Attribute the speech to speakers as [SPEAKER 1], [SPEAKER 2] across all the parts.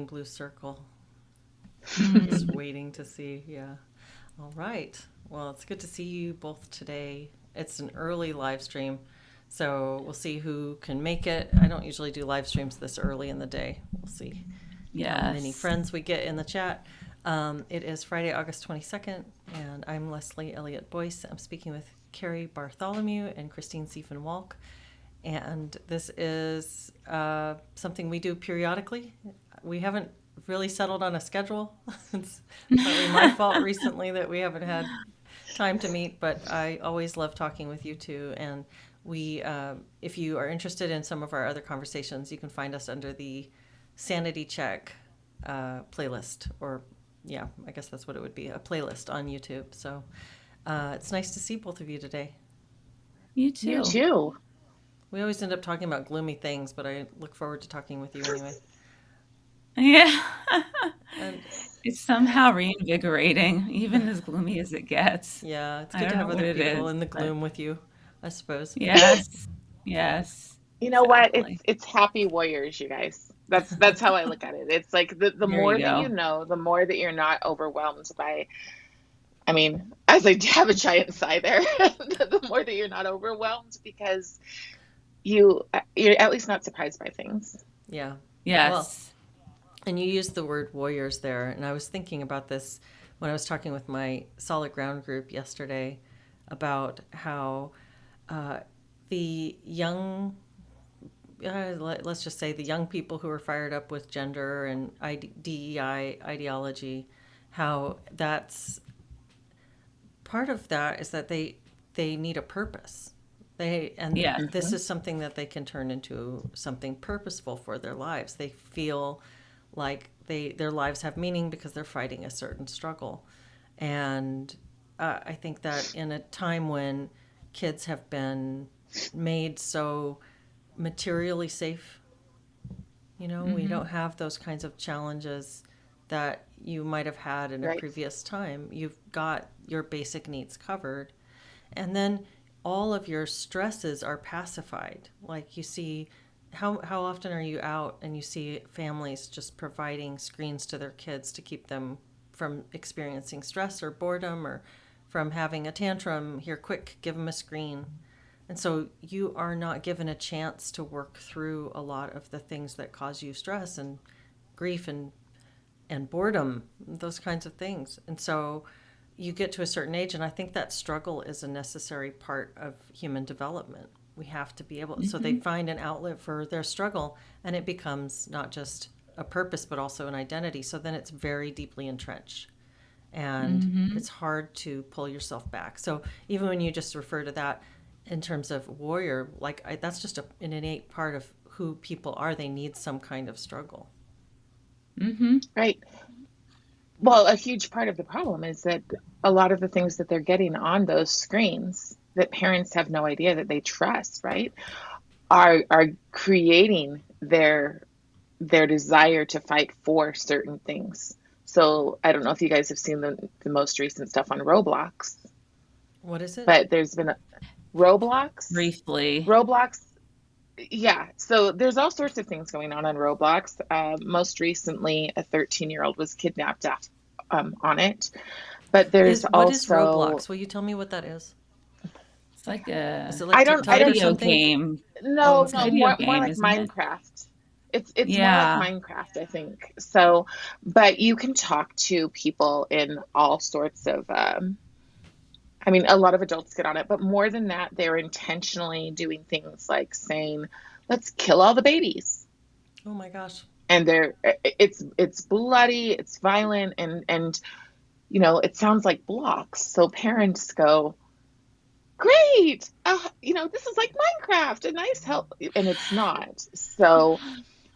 [SPEAKER 1] blue circle. Just
[SPEAKER 2] Mm.
[SPEAKER 1] waiting to see. Yeah. All right. Well, it's good to see you both today. It's an early live stream, so we'll see who can make it. I don't usually do live streams this early in the day. We'll see how many
[SPEAKER 2] Yes.
[SPEAKER 1] friends we get in the chat. It is Friday, August 22nd, and I'm Leslie Elliott Boyce. I'm speaking with Cari Bartholomew and Christine Siefan Walk. And this is something we do periodically. We haven't really settled on a schedule. It's partly my fault recently that we haven't had time to meet, but I always love talking with you too. And if you are interested in some of our other conversations, you can find us under the Sanity Check playlist, or yeah, I guess that's what it would be, a playlist on YouTube. So it's nice to see both of you today.
[SPEAKER 2] You
[SPEAKER 3] You
[SPEAKER 2] too.
[SPEAKER 3] too.
[SPEAKER 1] We always end up talking about gloomy things, but I look forward to talking with you anyway.
[SPEAKER 2] Yeah.
[SPEAKER 1] And
[SPEAKER 2] It's somehow reinvigorating, even as gloomy as it gets.
[SPEAKER 1] yeah, it's
[SPEAKER 2] I
[SPEAKER 1] good to
[SPEAKER 2] don't
[SPEAKER 1] have
[SPEAKER 2] know what
[SPEAKER 1] other
[SPEAKER 2] it
[SPEAKER 1] people
[SPEAKER 2] is,
[SPEAKER 1] in the
[SPEAKER 2] but
[SPEAKER 1] gloom with you, I suppose.
[SPEAKER 2] yes. Yes.
[SPEAKER 3] You know what?
[SPEAKER 2] Exactly.
[SPEAKER 3] It's happy warriors, you guys. That's how I look at it. It's like the
[SPEAKER 2] There
[SPEAKER 3] more
[SPEAKER 2] you
[SPEAKER 3] that
[SPEAKER 2] go.
[SPEAKER 3] you know, the more that you're not overwhelmed by. I mean, as I have a giant sigh there, the more that you're not overwhelmed because you're at least not surprised by things.
[SPEAKER 1] Yeah. Well,
[SPEAKER 2] Yes.
[SPEAKER 1] and you used the word warriors there, and I was thinking about this when I was talking with my solid ground group yesterday about how uh, the young, let's just say the young people who are fired up with gender and DEI ideology, how that's part of that is that they need a purpose. And
[SPEAKER 2] Yes.
[SPEAKER 1] this
[SPEAKER 3] Hmm.
[SPEAKER 1] is something that they can turn into something purposeful for their lives. They feel like their lives have meaning because they're fighting a certain struggle. And I think that in a time when kids have been made so materially safe, we
[SPEAKER 2] Mm-hmm.
[SPEAKER 1] don't have those kinds of challenges that you might have had in a
[SPEAKER 3] Right.
[SPEAKER 1] previous time. You've got your basic needs covered. And then all of your stresses are pacified. Like you see, how often are you out and you see families just providing screens to their kids to keep them from experiencing stress or boredom or from having a tantrum? Here, quick, give them a screen. And so you are not given a chance to work through a lot of the things that cause you stress and grief and boredom, those kinds of things. And so you get to a certain age, and I think that struggle is a necessary part of human development. We have to be able, so they
[SPEAKER 2] Mm-hmm.
[SPEAKER 1] find an outlet for their struggle, and it becomes not just a purpose, but also an identity. So then it's very deeply entrenched, and
[SPEAKER 2] Mm-hmm.
[SPEAKER 1] it's hard to pull yourself back. So even when you just refer to that in terms of warrior, that's just an innate part of who people are. They need some kind of struggle.
[SPEAKER 2] Mm-hmm.
[SPEAKER 3] Right. Well, a huge part of the problem is that a lot of the things that they're getting on those screens that parents have no idea that they trust, right, are creating their desire to fight for certain things. So I don't know if you guys have seen the most recent stuff on Roblox,
[SPEAKER 1] What is it?
[SPEAKER 3] but there's been a Roblox.
[SPEAKER 2] Briefly.
[SPEAKER 3] Roblox, yeah. So there's all sorts of things going on Roblox. Most recently, a 13-year-old was kidnapped on it. But there's
[SPEAKER 1] What is
[SPEAKER 3] also
[SPEAKER 1] Roblox? Will you tell me what that is?
[SPEAKER 2] It's like
[SPEAKER 1] Is it
[SPEAKER 2] a
[SPEAKER 1] like
[SPEAKER 3] I
[SPEAKER 1] TikTok or
[SPEAKER 3] don't
[SPEAKER 2] video
[SPEAKER 1] something?
[SPEAKER 2] game.
[SPEAKER 1] Oh,
[SPEAKER 3] no,
[SPEAKER 2] It's a
[SPEAKER 3] no,
[SPEAKER 1] okay.
[SPEAKER 2] video
[SPEAKER 3] more
[SPEAKER 2] game,
[SPEAKER 3] like
[SPEAKER 2] isn't it?
[SPEAKER 3] Minecraft. It's more like
[SPEAKER 2] Yeah.
[SPEAKER 3] Minecraft, I think. So, but you can talk to people in all sorts of I mean, a lot of adults get on it, but more than that, they're intentionally doing things like saying, "Let's kill all the babies."
[SPEAKER 1] Oh my gosh.
[SPEAKER 3] And it's bloody, it's violent, and it sounds like blocks. So parents go, great, this is like Minecraft, a nice help, and it's not. So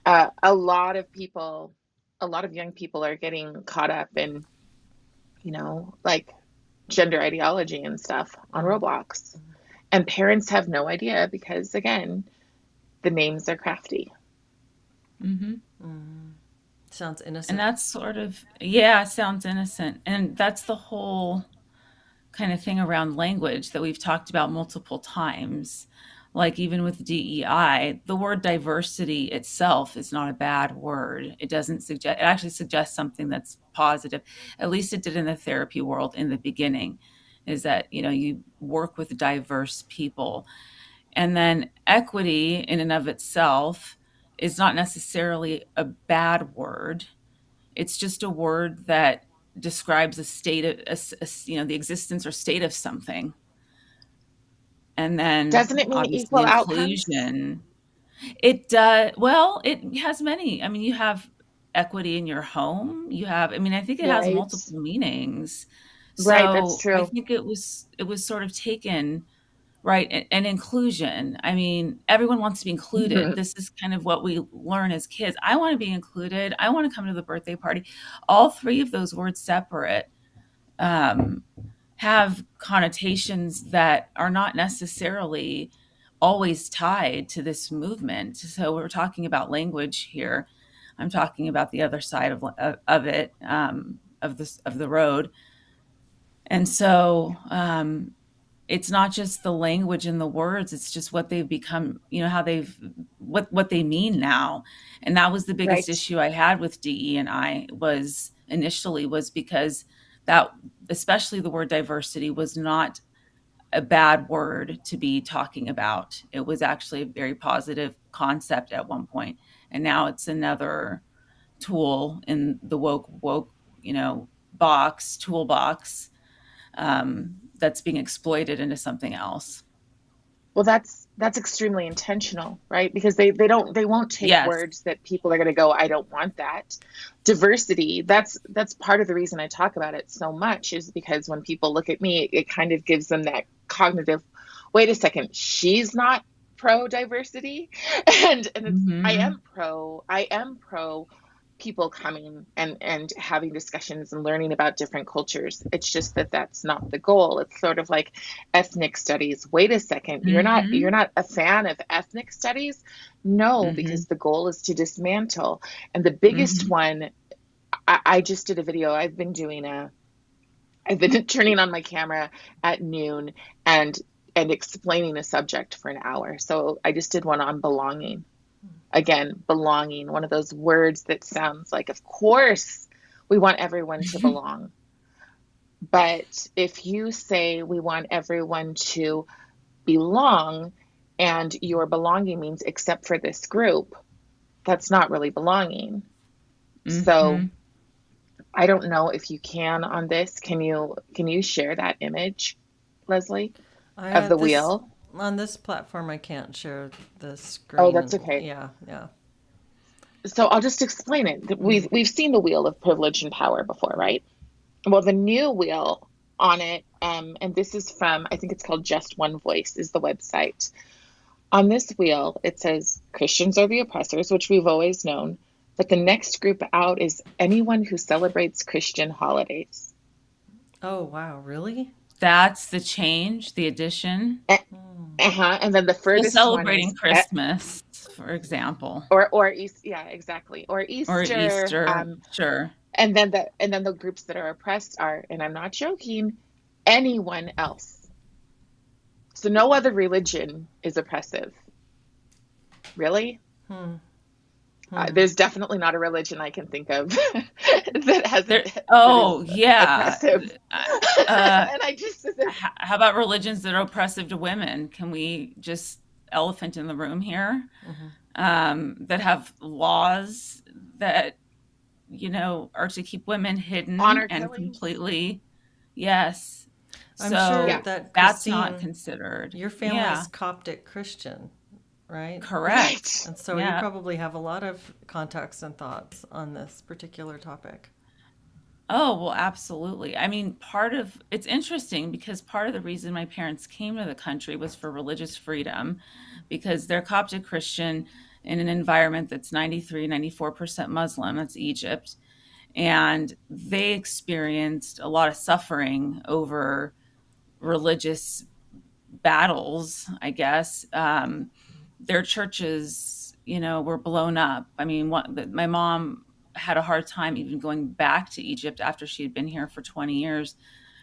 [SPEAKER 3] a lot of people, a lot of young people are getting caught up in, like gender ideology and stuff on
[SPEAKER 1] Mm-hmm.
[SPEAKER 3] Roblox, and parents have no idea because again, the names are crafty.
[SPEAKER 2] Mm-hmm.
[SPEAKER 1] Mm. Sounds
[SPEAKER 2] And
[SPEAKER 1] innocent.
[SPEAKER 2] that's sort of, yeah, sounds innocent. And that's the whole kind of thing around language that we've talked about multiple times. like even with DEI, the word diversity itself is not a bad word. It doesn't suggest, it actually suggests something that's positive. At least it did in the therapy world in the beginning, is that, you work with diverse people. And then equity in and of itself is not necessarily a bad word. It's just a word that describes a state of, the existence or state of something. And then
[SPEAKER 3] Doesn't it mean
[SPEAKER 2] obviously
[SPEAKER 3] equal outcomes?
[SPEAKER 2] inclusion. It does. Well, it has many. I mean, you have equity in your home. You have, I mean, I think it has
[SPEAKER 3] Right.
[SPEAKER 2] multiple meanings.
[SPEAKER 3] Right, that's
[SPEAKER 2] So I
[SPEAKER 3] true.
[SPEAKER 2] think it was sort of taken, right, and inclusion. I mean, everyone wants to be included. This is kind of what we learn as kids. I want to be included. I want to come to the birthday party. All three of those words separate um, have connotations that are not necessarily always tied to this movement. So we're talking about language here. I'm talking about the other side of it, of the road. And so it's not just the language and the words, it's just what they've become, how they've what they mean now. And that was the biggest
[SPEAKER 3] Right.
[SPEAKER 2] issue I had with DE and I was initially, was because that, especially the word diversity, was not a bad word to be talking about. It was actually a very positive concept at one point, and now it's another tool in the woke toolbox, that's being exploited into something else.
[SPEAKER 3] Well, that's extremely intentional, right? Because they won't take
[SPEAKER 2] Yes.
[SPEAKER 3] words that people are going to go, I don't want that. Diversity, that's part of the reason I talk about it so much, is because when people look at me, it kind of gives them that cognitive, wait a second, she's not pro diversity. And it's
[SPEAKER 2] Hmm.
[SPEAKER 3] I am pro people coming and having discussions and learning about different cultures. It's just that that's not the goal. It's sort of like ethnic studies. Wait a second, you're
[SPEAKER 2] Hmm.
[SPEAKER 3] not a fan of ethnic studies? No,
[SPEAKER 2] Hmm.
[SPEAKER 3] because the goal is to dismantle. And the biggest
[SPEAKER 2] Hmm.
[SPEAKER 3] one, I just did a video. I've been turning on my camera at noon and explaining a subject for an hour. So I just did one on belonging. Again, belonging, one of those words that sounds like, of course, we want everyone to belong. But if you say we want everyone to belong and your belonging means except for this group, that's not really belonging. So
[SPEAKER 2] Hmm.
[SPEAKER 3] I don't know if you can on this. Can you share that image, Leslie,
[SPEAKER 1] I
[SPEAKER 3] of the
[SPEAKER 1] this
[SPEAKER 3] wheel?
[SPEAKER 1] on this platform I can't share the
[SPEAKER 3] Oh, that's
[SPEAKER 1] screen.
[SPEAKER 3] okay.
[SPEAKER 1] Yeah, yeah.
[SPEAKER 3] So I'll just explain it.
[SPEAKER 1] Hmm.
[SPEAKER 3] We've seen the wheel of privilege and power before, right? Well, the new wheel on it, and this is from, I think it's called Just One Voice, is the website. On this wheel, it says Christians are the oppressors, which we've always known. But the next group out is anyone who celebrates Christian holidays.
[SPEAKER 1] Oh, wow, really?
[SPEAKER 2] That's the change, the addition.
[SPEAKER 3] Eh,
[SPEAKER 1] Hmm.
[SPEAKER 3] uh-huh. And then the
[SPEAKER 2] So
[SPEAKER 3] furthest one
[SPEAKER 2] celebrating
[SPEAKER 3] is
[SPEAKER 2] Christmas, for example,
[SPEAKER 3] or East, yeah, exactly, or
[SPEAKER 2] or
[SPEAKER 3] Easter.
[SPEAKER 2] Easter. Sure.
[SPEAKER 3] And then the groups that are oppressed are, and I'm not joking, anyone else. So no other religion is oppressive. Really?
[SPEAKER 1] Hmm. Hmm.
[SPEAKER 3] There's definitely not a religion I can think of that
[SPEAKER 2] There.
[SPEAKER 3] hasn't that is
[SPEAKER 2] Oh, yeah.
[SPEAKER 3] oppressive.
[SPEAKER 2] Uh, uh,
[SPEAKER 3] And I just
[SPEAKER 2] how about religions that are oppressive to women? Can we just elephant in the room here?
[SPEAKER 1] Hmm.
[SPEAKER 2] That have laws that, are to keep women hidden
[SPEAKER 3] honor
[SPEAKER 2] and
[SPEAKER 3] killings.
[SPEAKER 2] completely, yes.
[SPEAKER 1] I'm sure
[SPEAKER 3] Yeah,
[SPEAKER 2] So
[SPEAKER 1] that
[SPEAKER 2] that's not
[SPEAKER 1] Christine,
[SPEAKER 2] considered.
[SPEAKER 1] your family's
[SPEAKER 2] Yeah,
[SPEAKER 1] Coptic Christian, right?
[SPEAKER 2] correct.
[SPEAKER 3] right.
[SPEAKER 1] And so you
[SPEAKER 2] Yeah.
[SPEAKER 1] probably have a lot of contacts and thoughts on this particular topic.
[SPEAKER 2] Oh, well, absolutely. I mean, it's interesting because part of the reason my parents came to the country was for religious freedom, because they're Coptic Christian in an environment that's 93, 94% Muslim, that's Egypt. And they experienced a lot of suffering over religious battles, I guess. Their churches, were blown up. I mean, my mom had a hard time even going back to Egypt after she had been here for 20 years,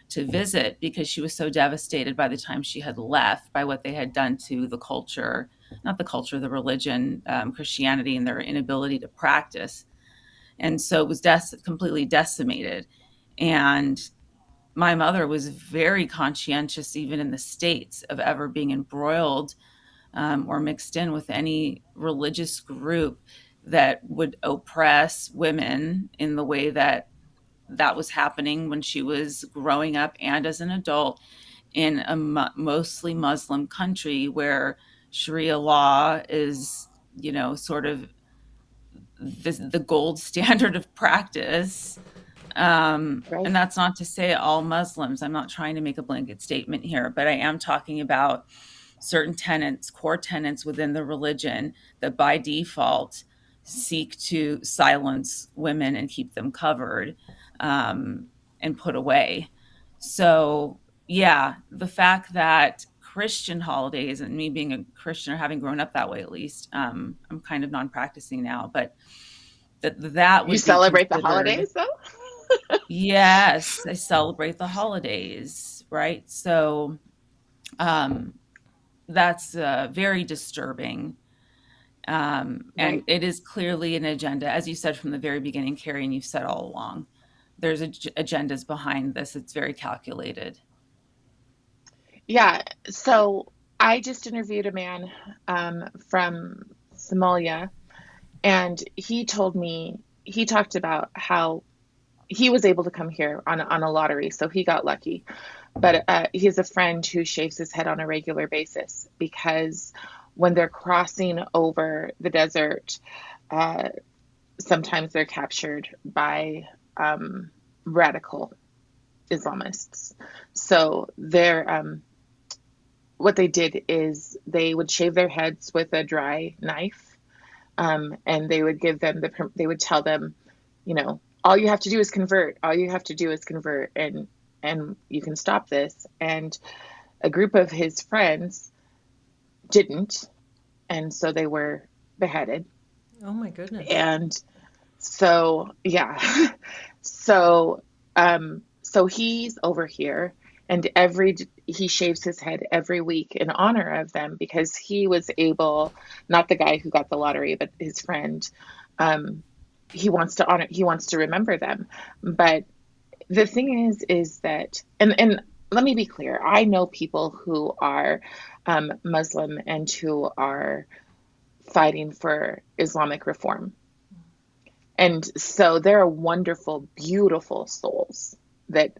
[SPEAKER 2] to visit because she was so devastated by the time she had left by what they had done to the culture, not the culture, the religion, Christianity, and their inability to practice. And so it was completely decimated. And my mother was very conscientious, even in the States, of ever being embroiled or mixed in with any religious group that would oppress women in the way that was happening when she was growing up and as an adult in a mostly Muslim country where Sharia law is, sort of the gold standard of practice. And
[SPEAKER 3] Right.
[SPEAKER 2] that's not to say all Muslims. I'm not trying to make a blanket statement here, but I am talking about certain tenets, core tenets within the religion that by default seek to silence women and keep them covered, and put away. So, yeah, the fact that Christian holidays, and me being a Christian or having grown up that way at least, I'm kind of non-practicing now, but that
[SPEAKER 3] You
[SPEAKER 2] would be
[SPEAKER 3] celebrate the
[SPEAKER 2] considered.
[SPEAKER 3] holidays, though?
[SPEAKER 2] Yes, I celebrate the holidays, right? So, um, that's very disturbing. And
[SPEAKER 3] Right.
[SPEAKER 2] it is clearly an agenda, as you said from the very beginning, Cari, and you've said all along. There's agendas behind this. It's very calculated.
[SPEAKER 3] Yeah. So I just interviewed a man from Somalia, and he told me, he talked about how he was able to come here on a lottery, so he got lucky. But he has a friend who shaves his head on a regular basis because when they're crossing over the desert, uh, sometimes they're captured by radical Islamists. So what they did is they would shave their heads with a dry knife, and they would give them they would tell them, all you have to do is convert. All you have to do is convert, and you can stop this. And a group of his friends didn't, and so they were beheaded.
[SPEAKER 1] Oh my goodness.
[SPEAKER 3] And so, yeah. So, so he's over here, and he shaves his head every week in honor of them because he was able, not the guy who got the lottery, but his friend. Um, he wants to remember them. But the thing is that, and let me be clear, I know people who are Muslim and who are fighting for Islamic reform. And so there are wonderful, beautiful souls that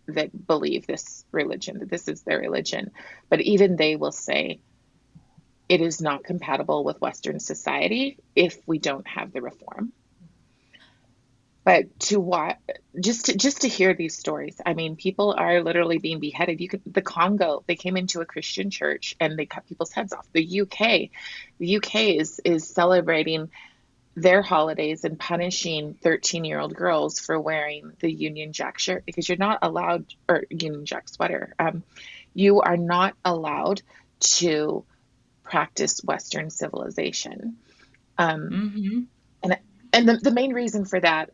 [SPEAKER 3] believe this religion, that this is their religion. But even they will say it is not compatible with Western society if we don't have the reform. But to what, just to hear these stories, I mean, people are literally being beheaded. The Congo, they came into a Christian church and they cut people's heads off. The UK is celebrating their holidays and punishing 13-year-old girls for wearing the Union Jack shirt because you're not allowed, or Union Jack sweater. You are not allowed to practice Western civilization. Um,
[SPEAKER 2] Mm-hmm.
[SPEAKER 3] and the main reason for that,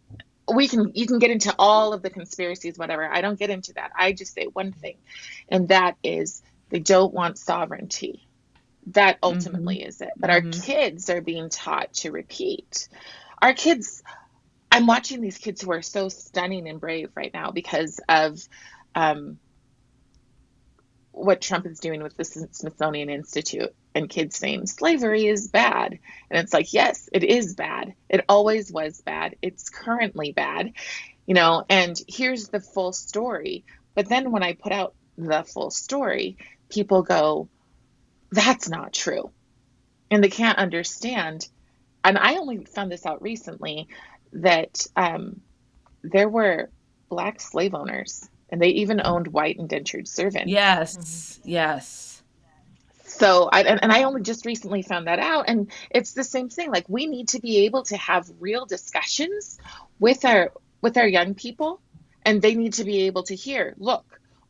[SPEAKER 3] you can get into all of the conspiracies, whatever. I don't get into that. I just say one thing, and that is they don't want sovereignty. That
[SPEAKER 2] Mm-hmm.
[SPEAKER 3] ultimately is it. But our
[SPEAKER 2] Mm-hmm.
[SPEAKER 3] kids are being taught to repeat. Our kids, I'm watching these kids who are so stunning and brave right now because of um, what Trump is doing with the Smithsonian Institute, and kids saying slavery is bad. And it's like, yes, it is bad. It always was bad. It's currently bad, and here's the full story. But then when I put out the full story, people go, that's not true. And they can't understand. And I only found this out recently that there were black slave owners, and they even owned white indentured servants.
[SPEAKER 1] Hmm.
[SPEAKER 2] Yes. Yes.
[SPEAKER 3] So and I only just recently found that out, and it's the same thing. Like we need to be able to have real discussions with our young people, and they need to be able to hear, look,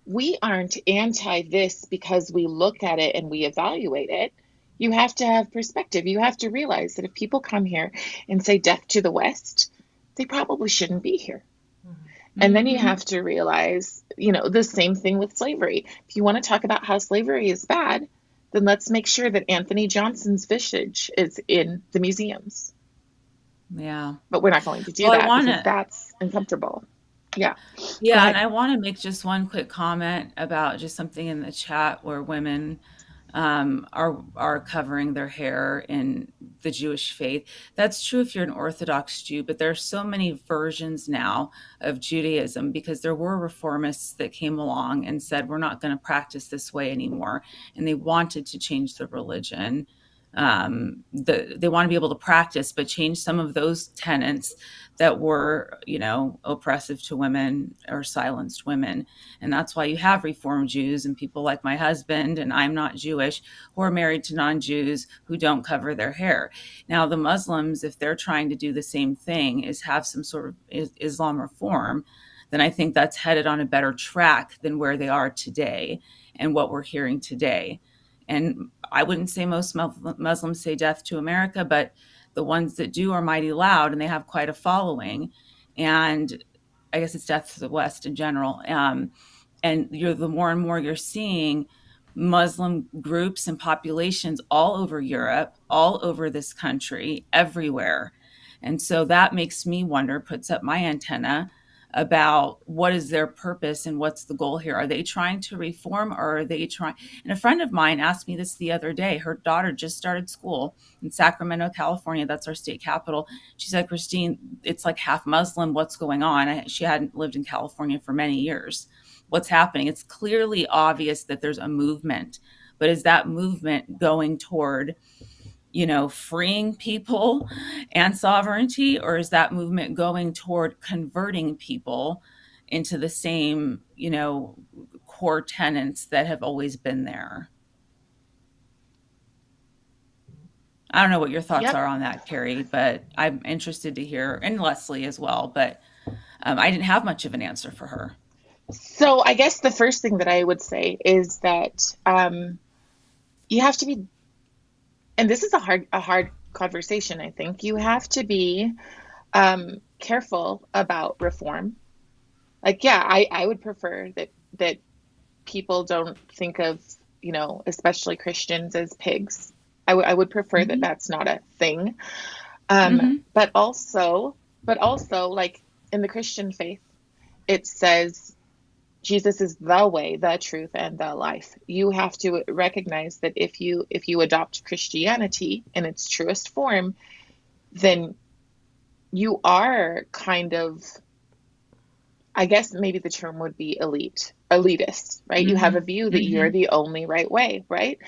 [SPEAKER 3] we aren't anti this because we look at it and we evaluate it. You have to have perspective. You have to realize that if people come here and say death to the West, they probably shouldn't be here.
[SPEAKER 1] Hmm.
[SPEAKER 3] And then you
[SPEAKER 2] Mm-hmm.
[SPEAKER 3] have to realize the same thing with slavery. If you want to talk about how slavery is bad, then let's make sure that Anthony Johnson's visage is in the museums.
[SPEAKER 2] Yeah.
[SPEAKER 3] But we're not going to do
[SPEAKER 2] Well, I
[SPEAKER 3] that
[SPEAKER 2] want
[SPEAKER 3] because
[SPEAKER 2] to,
[SPEAKER 3] that's uncomfortable. Yeah. Go
[SPEAKER 2] yeah, and
[SPEAKER 3] ahead.
[SPEAKER 2] I want to make just one quick comment about just something in the chat where women are covering their hair in the Jewish faith. That's true if you're an Orthodox Jew, but there are so many versions now of Judaism because there were reformists that came along and said we're not going to practice this way anymore, and they wanted to change the religion. They want to be able to practice, but change some of those tenets that were, oppressive to women or silenced women. And that's why you have Reform Jews and people like my husband, and I'm not Jewish, who are married to non-Jews who don't cover their hair. Now, the Muslims, if they're trying to do the same thing, is have some sort of Islam reform, then I think that's headed on a better track than where they are today and what we're hearing today. And I wouldn't say most Muslims say death to America, but the ones that do are mighty loud and they have quite a following. And I guess it's death to the West in general. And the more and more you're seeing Muslim groups and populations all over Europe, all over this country, everywhere. And so that makes me wonder, puts up my antenna about what is their purpose and what's the goal here. Are they trying to reform, or are they trying? And a friend of mine asked me this the other day. Her daughter just started school in Sacramento, California. That's our state capital. She said, Christine, it's like half Muslim. What's going on? She hadn't lived in California for many years. What's happening? It's clearly obvious that there's a movement, but is that movement going toward, freeing people and sovereignty, or is that movement going toward converting people into the same, core tenets that have always been there? I don't know what your thoughts
[SPEAKER 3] Yep.
[SPEAKER 2] are on that, Cari, but I'm interested to hear, and Leslie as well, but I didn't have much of an answer for her.
[SPEAKER 3] So I guess the first thing that I would say is that you have to be, and this is a hard conversation. I think you have to be careful about reform. Like, yeah, I would prefer that people don't think of, especially Christians, as pigs. I would prefer that
[SPEAKER 2] Mm-hmm.
[SPEAKER 3] that's not a thing. Um,
[SPEAKER 2] Mm-hmm.
[SPEAKER 3] but also, like in the Christian faith, it says Jesus is the way, the truth, and the life. You have to recognize that if you adopt Christianity in its truest form, then you are kind of, I guess maybe the term would be elitist, right? You have
[SPEAKER 2] Mm-hmm.
[SPEAKER 3] a view that you're
[SPEAKER 2] Mm-hmm.
[SPEAKER 3] the only right way, right?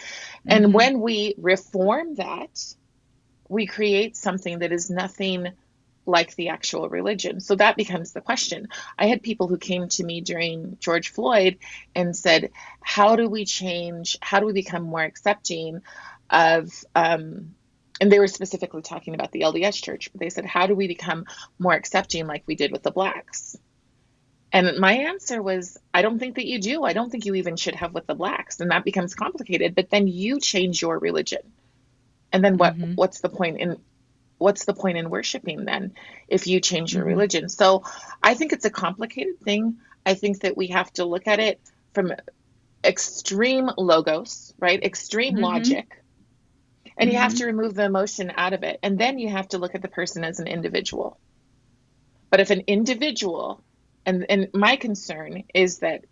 [SPEAKER 3] And
[SPEAKER 2] Mm-hmm.
[SPEAKER 3] when we reform that, we create something that is nothing like the actual religion. So that becomes the question. I had people who came to me during George Floyd and said, how do we change? How do we become more accepting of, and they were specifically talking about the LDS church, but they said, how do we become more accepting like we did with the blacks? And my answer was, I don't think that you do. I don't think you even should have with the blacks. And that becomes complicated. But then you change your religion. And then
[SPEAKER 2] Mm-hmm.
[SPEAKER 3] what's the point in worshiping then if you change your
[SPEAKER 2] Mm-hmm.
[SPEAKER 3] religion? So I think it's a complicated thing. I think that we have to look at it from extreme logos, right? Extreme
[SPEAKER 2] Mm-hmm.
[SPEAKER 3] logic. And you have
[SPEAKER 2] Mm-hmm.
[SPEAKER 3] to remove the emotion out of it. And then you have to look at the person as an individual. But if an individual, and my concern is that,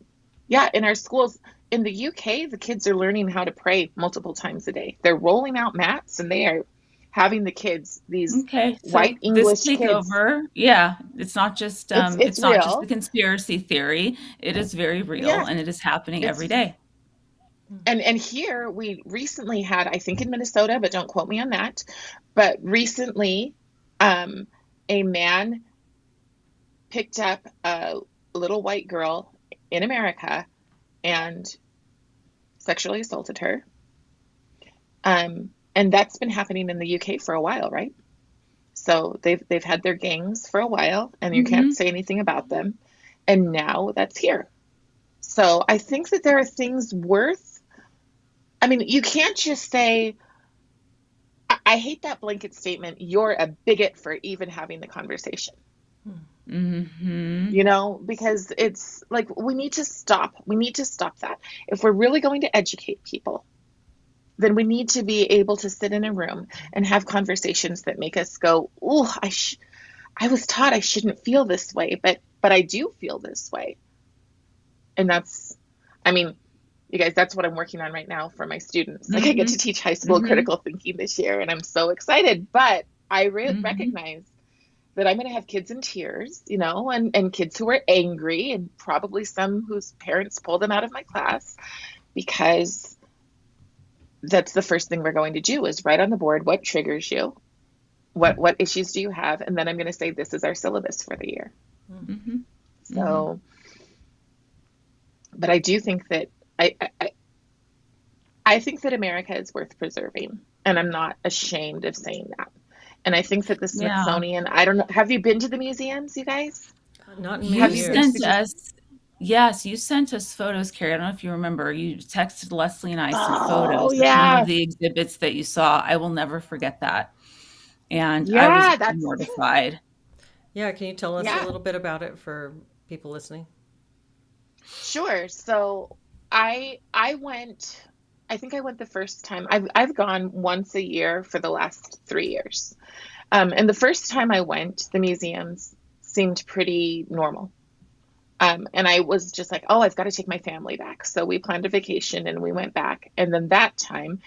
[SPEAKER 3] yeah, in our schools in the UK, the kids are learning how to pray multiple times a day. They're rolling out mats and they are having the kids, these
[SPEAKER 2] Okay,
[SPEAKER 3] white
[SPEAKER 2] so this
[SPEAKER 3] English kids.
[SPEAKER 2] takeover, yeah,
[SPEAKER 3] It's
[SPEAKER 2] it's not just a
[SPEAKER 3] real.
[SPEAKER 2] conspiracy theory. It is very real
[SPEAKER 3] Yeah,
[SPEAKER 2] and it is happening every
[SPEAKER 3] it's
[SPEAKER 2] day.
[SPEAKER 3] and here we recently had, I think in Minnesota, but don't quote me on that, but recently um a man picked up a little white girl in America and sexually assaulted her. And that's been happening in the UK for a while, right? So they've had their gangs for a while, and you can't
[SPEAKER 2] Mhm.
[SPEAKER 3] say anything about them. And now that's here. So I think that there are things worth. I mean, you can't just say, I hate that blanket statement. You're a bigot for even having the conversation.
[SPEAKER 2] Mm-hmm.
[SPEAKER 3] because it's like we need to stop. We need to stop that. If we're really going to educate people, then we need to be able to sit in a room and have conversations that make us go, "Oh, I was taught I shouldn't feel this way, but I do feel this way." And I mean, you guys, that's what I'm working on right now for my students. Like I get
[SPEAKER 2] Mm-hmm.
[SPEAKER 3] to teach high school
[SPEAKER 2] Mm-hmm.
[SPEAKER 3] critical thinking this year, and I'm so excited. But I
[SPEAKER 2] Mm-hmm.
[SPEAKER 3] recognize that I'm going to have kids in tears, and kids who are angry, and probably some whose parents pulled them out of my class because that's the first thing we're going to do is write on the board what triggers you, what issues do you have, and then I'm going to say this is our syllabus for the year.
[SPEAKER 2] Mm-hmm. Mm-hmm.
[SPEAKER 3] So, but I do think that I, I I think that America is worth preserving, and I'm not ashamed of saying that. And I think that the
[SPEAKER 2] Yeah.
[SPEAKER 3] Smithsonian, I don't know, have you been to the museums, you guys?
[SPEAKER 1] Not in many
[SPEAKER 3] Have
[SPEAKER 2] You
[SPEAKER 3] you been to the
[SPEAKER 2] sent
[SPEAKER 1] years.
[SPEAKER 3] museum?
[SPEAKER 2] us, yes, you sent us photos, Carrie. I don't know if you remember. You texted Leslie and I some
[SPEAKER 3] Oh,
[SPEAKER 2] photos of some of
[SPEAKER 3] yeah.
[SPEAKER 2] the exhibits that you saw. I will never forget that. And I was
[SPEAKER 3] Yeah,
[SPEAKER 2] mortified.
[SPEAKER 1] Yeah, can you tell us a
[SPEAKER 3] yeah,
[SPEAKER 1] little bit about it for people listening?
[SPEAKER 3] sure. So I went, I think I went the first time. I've gone once a year for the last 3 years. And the first time I went, the museums seemed pretty normal. And I was just like, oh, I've got to take my family back. So we planned a vacation and we went back. And then that time,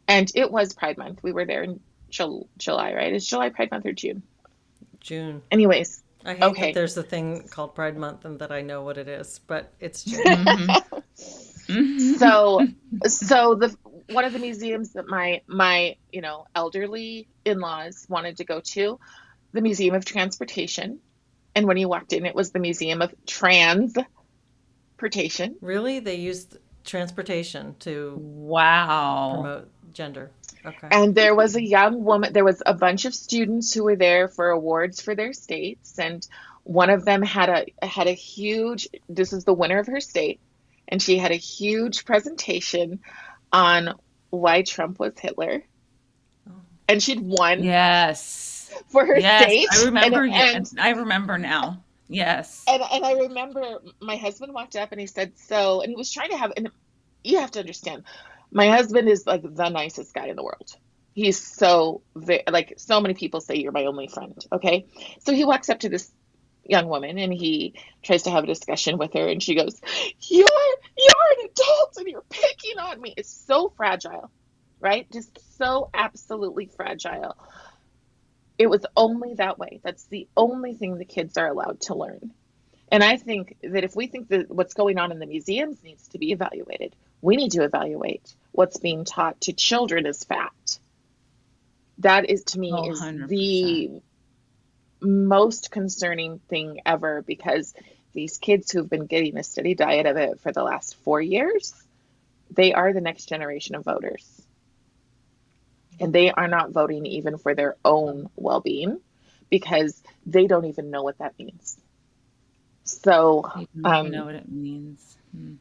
[SPEAKER 3] and it was Pride Month. We were there in July, right? Is July Pride Month or June?
[SPEAKER 1] June.
[SPEAKER 3] Anyways,
[SPEAKER 1] I hate that
[SPEAKER 3] okay.
[SPEAKER 1] there's a thing called Pride Month and that I know what it is, but it's June.
[SPEAKER 2] Mm-hmm.
[SPEAKER 3] So,
[SPEAKER 2] Mm-hmm.
[SPEAKER 3] so the one of the museums that my elderly in-laws wanted to go to, the Museum of Transportation. And when you walked in, it was the Museum of Transportation.
[SPEAKER 1] Really? They used transportation to
[SPEAKER 2] Wow.
[SPEAKER 1] promote gender. Okay.
[SPEAKER 3] And there was a young woman, there was a bunch of students who were there for awards for their states, and one of them had a huge, this is the winner of her state, and she had a huge presentation on why Trump was Hitler,
[SPEAKER 1] Oh.
[SPEAKER 3] and she'd won
[SPEAKER 2] Yes.
[SPEAKER 3] for her
[SPEAKER 2] Yes, I
[SPEAKER 3] state. And
[SPEAKER 2] remember. Yeah,
[SPEAKER 3] and
[SPEAKER 2] I remember now. Yes.
[SPEAKER 3] and I remember my husband walked up and he said, so, and he was trying to have, and you have to understand, my husband is like the nicest guy in the world. He's like so many people say you're my only friend. Okay. So he walks up to this young woman and he tries to have a discussion with her and she goes, you're an adult and you're picking on me. It's so fragile, right? Just so absolutely fragile. It was only that way. That's the only thing the kids are allowed to learn. And I think that if we think that what's going on in the museums needs to be evaluated, we need to evaluate what's being taught to children as fact. That is, to me,
[SPEAKER 2] Oh,
[SPEAKER 3] is
[SPEAKER 2] 100%.
[SPEAKER 3] the most concerning thing ever because these kids who've been getting a steady diet of it for the last 4 years, they are the next generation of voters. And they are not voting even for their own well being because they don't even know what that means. So,
[SPEAKER 2] They don't even know
[SPEAKER 3] um,
[SPEAKER 2] what it means. Hmm.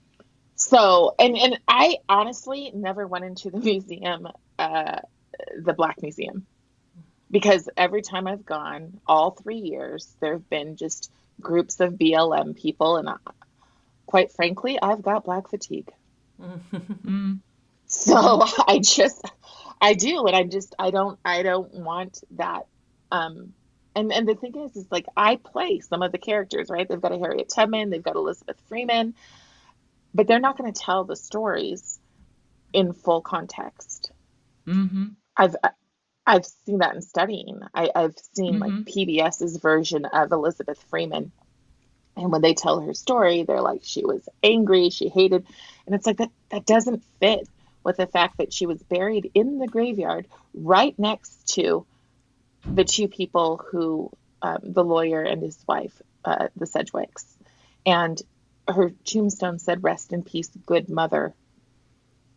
[SPEAKER 3] and I honestly never went into the museum, uh, the Black Museum, because every time I've gone, all 3 years, there have been just groups of BLM people, and quite frankly, I've got Black fatigue.
[SPEAKER 2] Mm.
[SPEAKER 3] So I do, and I don't want that. And the thing is like I play some of the characters, right? They've got a Harriet Tubman, they've got Elizabeth Freeman, but they're not going to tell the stories in full context.
[SPEAKER 2] Mm-hmm.
[SPEAKER 3] I've I've seen that in studying. I've seen like
[SPEAKER 2] Mm-hmm.
[SPEAKER 3] PBS's version of Elizabeth Freeman, and when they tell her story, they're like she was angry, she hated, and it's like that doesn't fit with the fact that she was buried in the graveyard right next to the two people who, the lawyer and his wife, the Sedgwicks, and her tombstone said, "Rest in peace, good mother."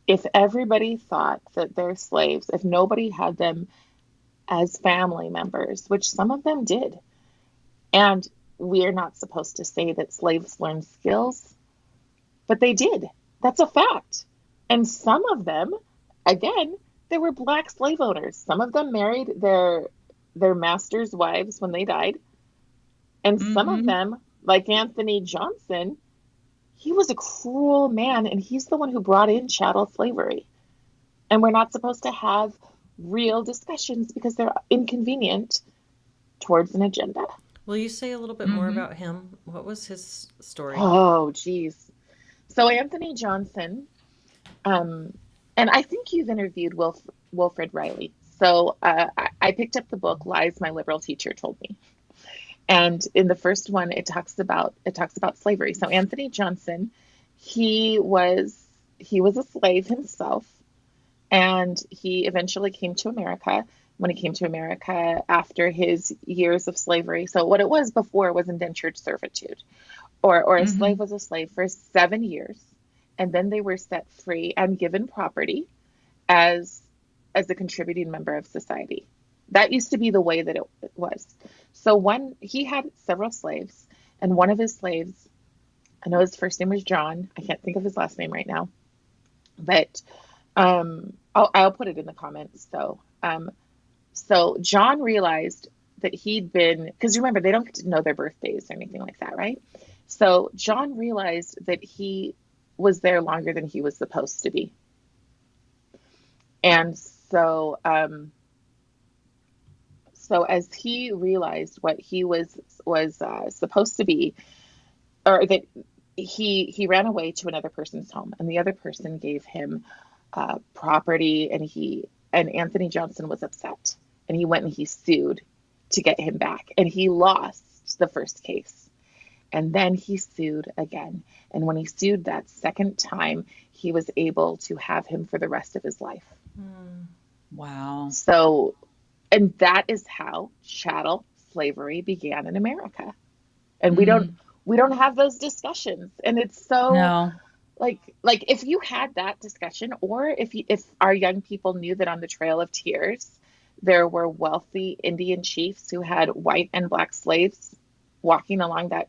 [SPEAKER 3] If everybody thought that they're slaves, if nobody had them as family members, which some of them did, and we're not supposed to say that slaves learned skills, but they did. That's a fact. And some of them, again, they were black slave owners. Some of them married their masters' wives when they died. And some of
[SPEAKER 2] Mhm.
[SPEAKER 3] them, like Anthony Johnson, he was a cruel man, and he's the one who brought in chattel slavery. And we're not supposed to have real discussions because they're inconvenient towards an agenda.
[SPEAKER 1] Will you say a little bit more
[SPEAKER 2] Mhm.
[SPEAKER 1] about him? What was his story?
[SPEAKER 3] Oh, geez. So Anthony Johnson, um, and I think you've interviewed Wilfred Riley. So I picked up the book "Lies My Liberal Teacher Told Me," and in the first one, it talks about slavery. So Anthony Johnson, he was he was a slave himself, and he eventually came to America. When he came to America after his years of slavery, so what it was before was indentured servitude, or a slave
[SPEAKER 2] Mhm.
[SPEAKER 3] was a slave for 7 years, and then they were set free and given property as a contributing member of society. That used to be the way that it was. So one he had several slaves, and one of his slaves, I know his first name was John. I can't think of his last name right now, but I'll put it in the comments. So John realized that he'd been, because remember, they don't get to know their birthdays or anything like that, right? So John realized that he was there longer than he was supposed to be. And so as he realized what he was supposed to be, or that he ran away to another person's home, and the other person gave him property, and Anthony Johnson was upset, and he went and he sued to get him back, and he lost the first case, and then he sued again, and when he sued that second time, he was able to have him for the rest of his life.
[SPEAKER 1] Hmm.
[SPEAKER 2] Wow.
[SPEAKER 3] So, and that is how chattel slavery began in America, and we don't
[SPEAKER 2] Mm.
[SPEAKER 3] we don't have those discussions, and it's so
[SPEAKER 2] No.
[SPEAKER 3] like if you had that discussion, or if our young people knew that on the Trail of Tears there were wealthy Indian chiefs who had white and black slaves walking along that,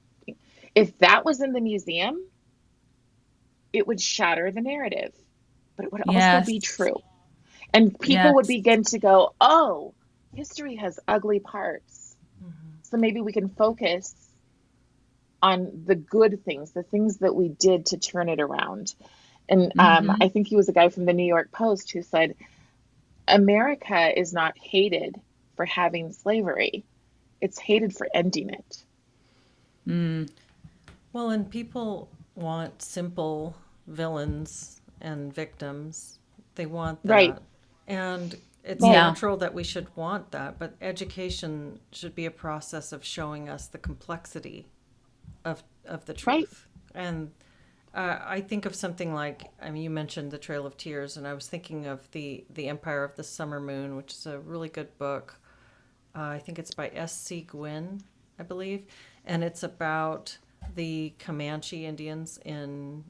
[SPEAKER 3] if that was in the museum, it would shatter the narrative, but it would also be
[SPEAKER 2] Yes.
[SPEAKER 3] true, and people would
[SPEAKER 2] Yes.
[SPEAKER 3] begin to go, oh, history has ugly parts,
[SPEAKER 1] Mhm.
[SPEAKER 3] so maybe we can focus on the good things, the things that we did to turn it around. And I
[SPEAKER 2] Mhm.
[SPEAKER 3] think he was a guy from the New York Post who said, America is not hated for having slavery, it's hated for ending it.
[SPEAKER 2] Mm.
[SPEAKER 1] Well, and people want simple villains and victims. They want
[SPEAKER 3] Right,
[SPEAKER 1] that. And it's
[SPEAKER 3] right,
[SPEAKER 2] Yeah.
[SPEAKER 1] natural that we should want that, but education should be a process of showing us the complexity of the
[SPEAKER 3] right.
[SPEAKER 1] truth. And I think of something like, I mean, you mentioned The Trail of Tears, and I was thinking of the Empire of the Summer Moon, which is a really good book. I think it's by S.C. Gwynn, I believe, and it's about the Comanche Indians in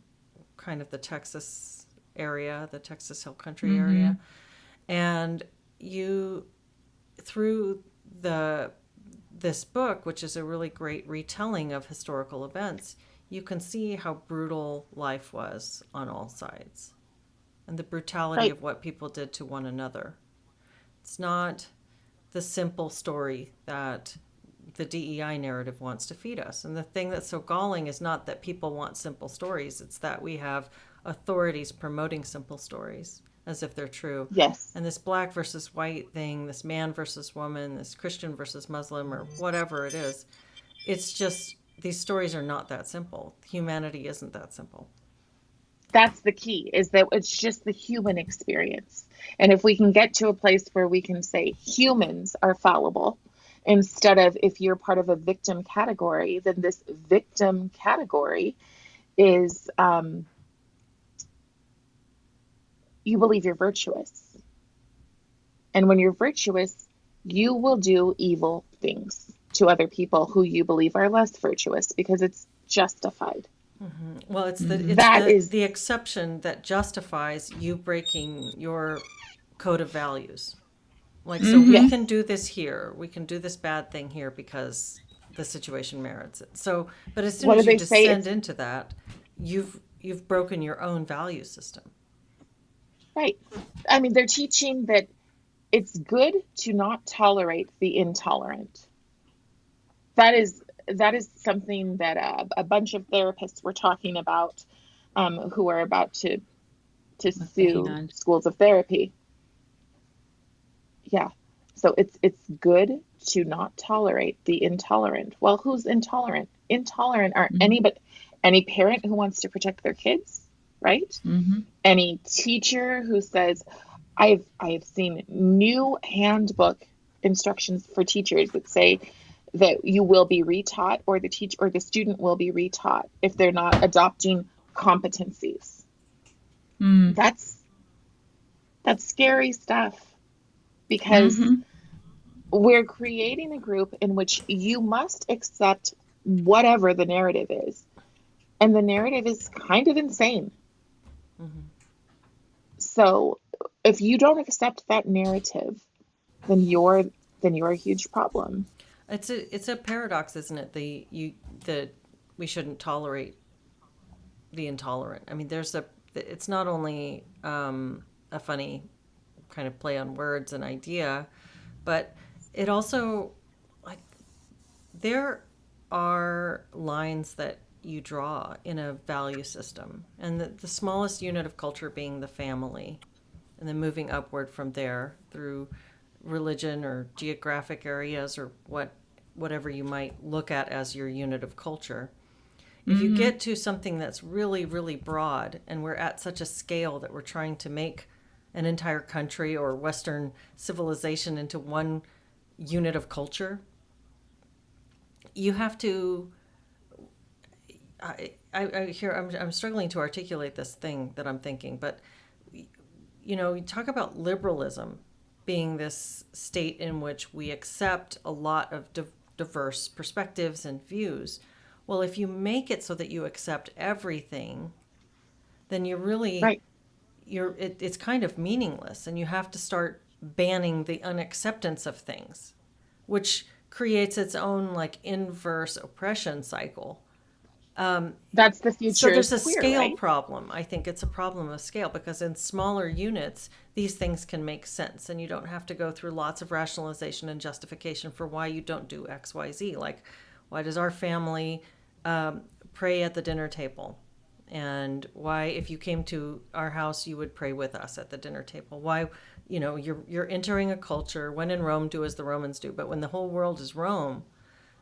[SPEAKER 1] kind of the Texas area, the Texas Hill Country area,
[SPEAKER 2] Mhm.
[SPEAKER 1] and you through the this book, which is a really great retelling of historical events, you can see how brutal life was on all sides and the brutality
[SPEAKER 3] Right.
[SPEAKER 1] of what people did to one another. It's not the simple story that the DEI narrative wants to feed us. And the thing that's so galling is not that people want simple stories, it's that we have authorities promoting simple stories as if they're true.
[SPEAKER 3] Yes.
[SPEAKER 1] And this black versus white thing, this man versus woman, this Christian versus Muslim, or whatever it is, it's just these stories are not that simple. Humanity isn't that simple.
[SPEAKER 3] That's the key, is that it's just the human experience. And if we can get to a place where we can say humans are fallible, instead of if you're part of a victim category, then this victim category is you believe you're virtuous. And when you're virtuous, you will do evil things to other people who you believe are less virtuous because it's justified.
[SPEAKER 1] Well, it's the
[SPEAKER 2] Mhm.
[SPEAKER 1] it's
[SPEAKER 3] That
[SPEAKER 1] the
[SPEAKER 3] is,
[SPEAKER 1] the exception that justifies you breaking your code of values. Like, so we
[SPEAKER 2] Mhm.
[SPEAKER 1] can
[SPEAKER 3] yes,
[SPEAKER 1] do this here. We can do this bad thing here because the situation merits it. So, but as soon
[SPEAKER 3] what do
[SPEAKER 1] as you
[SPEAKER 3] they say?
[SPEAKER 1] descend
[SPEAKER 3] It's
[SPEAKER 1] into that, you've broken your own value system.
[SPEAKER 3] right. I mean, they're teaching that it's good to not tolerate the intolerant. That is, that is something that a bunch of therapists were talking about, who are about to
[SPEAKER 2] What's the hang
[SPEAKER 3] sue
[SPEAKER 2] on?
[SPEAKER 3] schools of therapy. Yeah. So it's good to not tolerate the intolerant. Well, who's intolerant? Intolerant aren't
[SPEAKER 2] Mm-hmm.
[SPEAKER 3] any parent who wants to protect their kids, right?
[SPEAKER 2] Mm-hmm.
[SPEAKER 3] Any teacher who says, I have seen new handbook instructions for teachers that say that you will be retaught, or the teacher or the student will be retaught if they're not adopting competencies.
[SPEAKER 2] Mm-hmm.
[SPEAKER 3] That's scary stuff, because
[SPEAKER 2] Mm-hmm.
[SPEAKER 3] we're creating a group in which you must accept whatever the narrative is. And the narrative is kind of insane.
[SPEAKER 1] Mm-hmm.
[SPEAKER 3] So if you don't accept that narrative, then you're a huge problem.
[SPEAKER 1] It's a paradox, isn't it? That we shouldn't tolerate the intolerant. I mean, it's not only a funny kind of play on words and idea, but it also, like, there are lines that you draw in a value system, and the smallest unit of culture being the family, and then moving upward from there through religion or geographic areas or whatever you might look at as your unit of culture. If you
[SPEAKER 2] Mm-hmm.
[SPEAKER 1] get to something that's really, really broad, and we're at such a scale that we're trying to make an entire country or Western civilization into one unit of culture, you have to. I'm struggling to articulate this thing that I'm thinking, but you talk about liberalism being this state in which we accept a lot of diverse perspectives and views. Well, if you make it so that you accept everything, then
[SPEAKER 3] Right.
[SPEAKER 1] it's kind of meaningless, and you have to start banning the unacceptance of things, which creates its own like inverse oppression cycle.
[SPEAKER 3] That's the
[SPEAKER 1] So
[SPEAKER 3] future
[SPEAKER 1] there's
[SPEAKER 3] is
[SPEAKER 1] a
[SPEAKER 3] queer,
[SPEAKER 1] scale
[SPEAKER 3] right?
[SPEAKER 1] problem. I think it's a problem of scale, because in smaller units, these things can make sense, and you don't have to go through lots of rationalization and justification for why you don't do X, Y, Z. Like, why does our family pray at the dinner table? And why, if you came to our house, you would pray with us at the dinner table? Why, you're entering a culture. When in Rome, do as the Romans do. But when the whole world is Rome,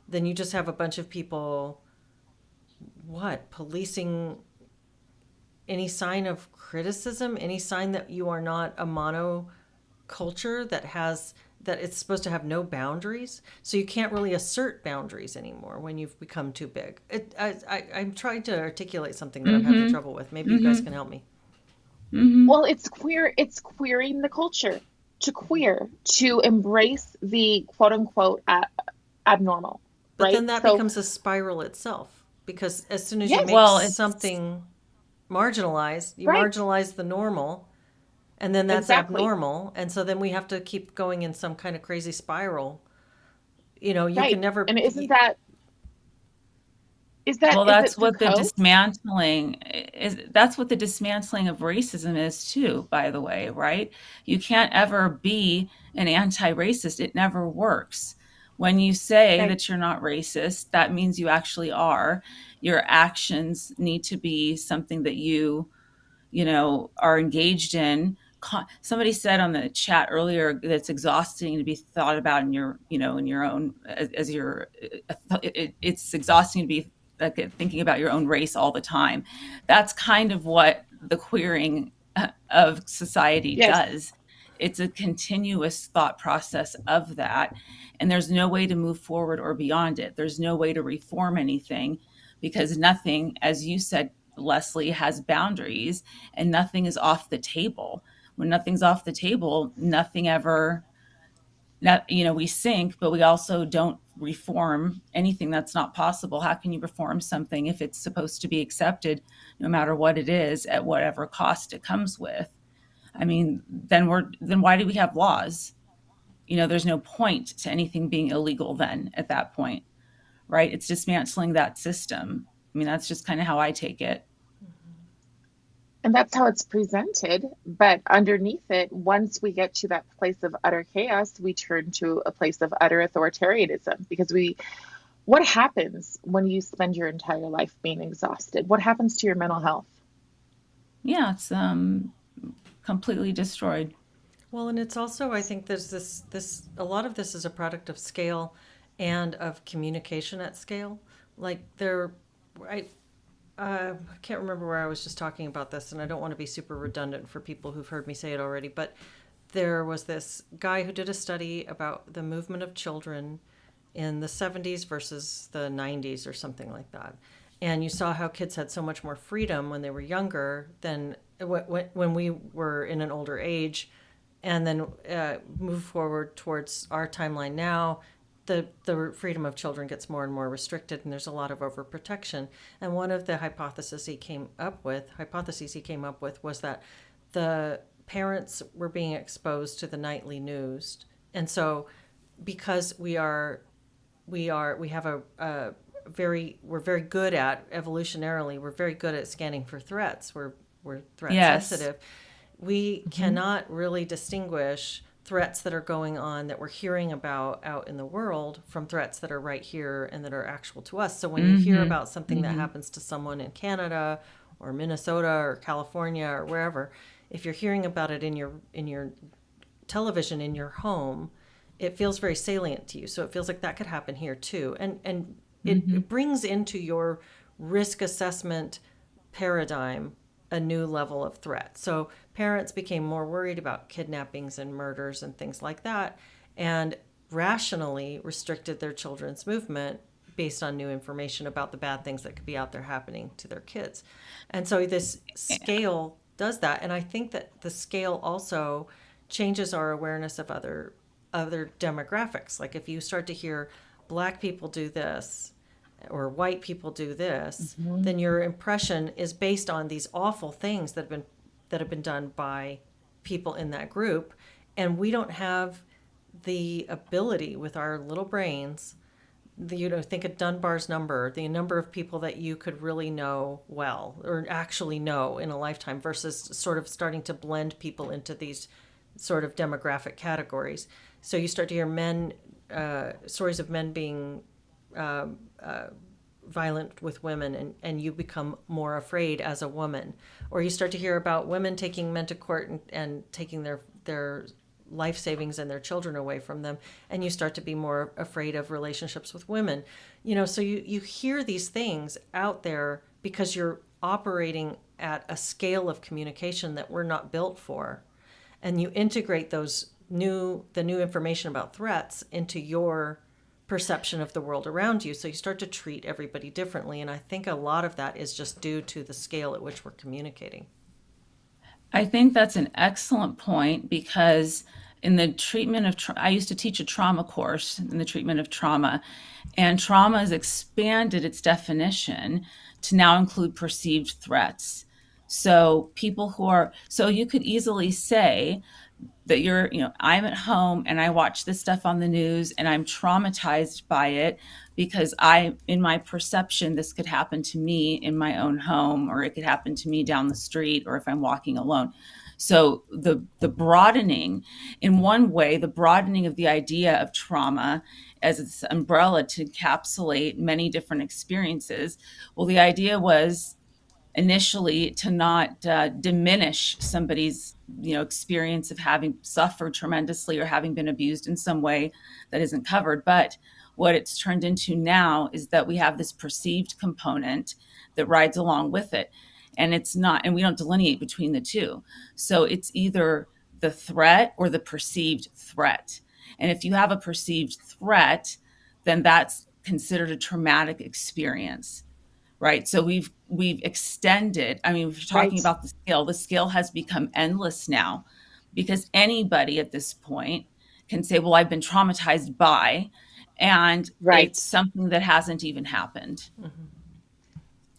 [SPEAKER 1] then you just have a bunch of people, policing any sign of criticism, any sign that you are not a mono culture that it's supposed to have no boundaries. So you can't really assert boundaries anymore when you've become too big. I'm trying to articulate something that I'm having
[SPEAKER 2] Mm-hmm.
[SPEAKER 1] trouble with. Maybe you guys
[SPEAKER 2] Mm-hmm.
[SPEAKER 1] can help me.
[SPEAKER 2] Mm-hmm.
[SPEAKER 3] Well, it's queer. It's queering the culture to queer, to embrace the quote unquote abnormal,
[SPEAKER 1] But
[SPEAKER 3] right?
[SPEAKER 1] then that
[SPEAKER 3] So
[SPEAKER 1] becomes a spiral itself, because as soon as you
[SPEAKER 3] yes,
[SPEAKER 1] make
[SPEAKER 2] Well, it's
[SPEAKER 1] something marginalized, you
[SPEAKER 3] right,
[SPEAKER 1] marginalize the normal, and then that's
[SPEAKER 3] exactly,
[SPEAKER 1] abnormal, and so then we have to keep going in some kind of crazy spiral. You can
[SPEAKER 3] right.
[SPEAKER 1] never.
[SPEAKER 3] And isn't that is that
[SPEAKER 2] well,
[SPEAKER 3] is it through codes?
[SPEAKER 2] that's what the dismantling of racism is too, by the way, right? You can't ever be an anti-racist. It never works. When you say
[SPEAKER 3] Right.
[SPEAKER 2] that you're not racist, that means you actually are. Your actions need to be something that you are engaged in. Somebody said on the chat earlier that it's exhausting to be thought about in your own, as your it's exhausting to be like thinking about your own race all the time. That's kind of what the queering of society
[SPEAKER 3] Yes.
[SPEAKER 2] does. It's a continuous thought process of that, and there's no way to move forward or beyond it. There's no way to reform anything, because nothing, as you said, Leslie, has boundaries, and nothing is off the table. When nothing's off the table, nothing ever, not, we sink, but we also don't reform anything. That's not possible. How can you reform something if it's supposed to be accepted no matter what it is, at whatever cost it comes with? I mean, then why do we have laws? There's no point to anything being illegal then at that point, right? It's dismantling that system. I mean, that's just kind of how I take it.
[SPEAKER 3] And that's how it's presented. But underneath it, once we get to that place of utter chaos, we turn to a place of utter authoritarianism, because What happens when you spend your entire life being exhausted? What happens to your mental health?
[SPEAKER 2] Yeah, it's completely destroyed.
[SPEAKER 1] Well, and it's also, I think there's a lot of this is a product of scale and of communication at scale. Like I, I can't remember where I was just talking about this, and I don't want to be super redundant for people who've heard me say it already, but there was this guy who did a study about the movement of children in the 70s versus the 90s or something like that. And you saw how kids had so much more freedom when they were younger than when we were in an older age. And then move forward towards our timeline now, the freedom of children gets more and more restricted, and there's a lot of overprotection. And one of the hypotheses he came up with was that the parents were being exposed to the nightly news, and so because we have a very we're very good at evolutionarily we're very good at scanning for threats. We're threat
[SPEAKER 2] Yes.
[SPEAKER 1] sensitive. We
[SPEAKER 2] Hmm.
[SPEAKER 1] cannot really distinguish threats that are going on that we're hearing about out in the world from threats that are right here and that are actual to us. So when you hear
[SPEAKER 2] Hmm.
[SPEAKER 1] about something that
[SPEAKER 2] Hmm.
[SPEAKER 1] happens to someone in Canada or Minnesota or California or wherever, if you're hearing about it in your television in your home, it feels very salient to you. So it feels like that could happen here too. And
[SPEAKER 2] Hmm.
[SPEAKER 1] it brings into your risk assessment paradigm a new level of threat. So parents became more worried about kidnappings and murders and things like that, and rationally restricted their children's movement based on new information about the bad things that could be out there happening to their kids. And so this scale does that. And I think that the scale also changes our awareness of other demographics. Like if you start to hear black people do this or white people do this,
[SPEAKER 3] Hmm.
[SPEAKER 1] then your impression is based on these awful things that have been done by people in that group, and we don't have the ability with our little brains. Think of Dunbar's number, the number of people that you could really know well or actually know in a lifetime versus sort of starting to blend people into these sort of demographic categories. So you start to hear stories of men being violent with women, and you become more afraid as a woman. Or you start to hear about women taking men to court and taking their life savings and their children away from them, and you start to be more afraid of relationships with women. So you hear these things out there because you're operating at a scale of communication that we're not built for, and you integrate the new information about threats into your perception of the world around you. So you start to treat everybody differently. And I think a lot of that is just due to the scale at which we're communicating.
[SPEAKER 2] I think that's an excellent point because in the treatment of, I used to teach a trauma course in the treatment of trauma, and trauma has expanded its definition to now include perceived threats. So people who are, so you could easily say, that I'm at home and I watch this stuff on the news and I'm traumatized by it because in my perception, this could happen to me in my own home, or it could happen to me down the street, or if I'm walking alone. So the broadening, in one way, the broadening of the idea of trauma as its umbrella to encapsulate many different experiences. Well, the idea was initially to not diminish somebody's experience of having suffered tremendously or having been abused in some way that isn't covered. But what it's turned into now is that we have this perceived component that rides along with it, and it's not, and we don't delineate between the two. So it's either the threat or the perceived threat. And if you have a perceived threat, then that's considered a traumatic experience, right? So we've extended. I mean, if you're talking
[SPEAKER 3] Right.
[SPEAKER 2] about the scale has become endless now, because anybody at this point can say, well, I've been traumatized by, and
[SPEAKER 3] Right.
[SPEAKER 2] it's something that hasn't even happened.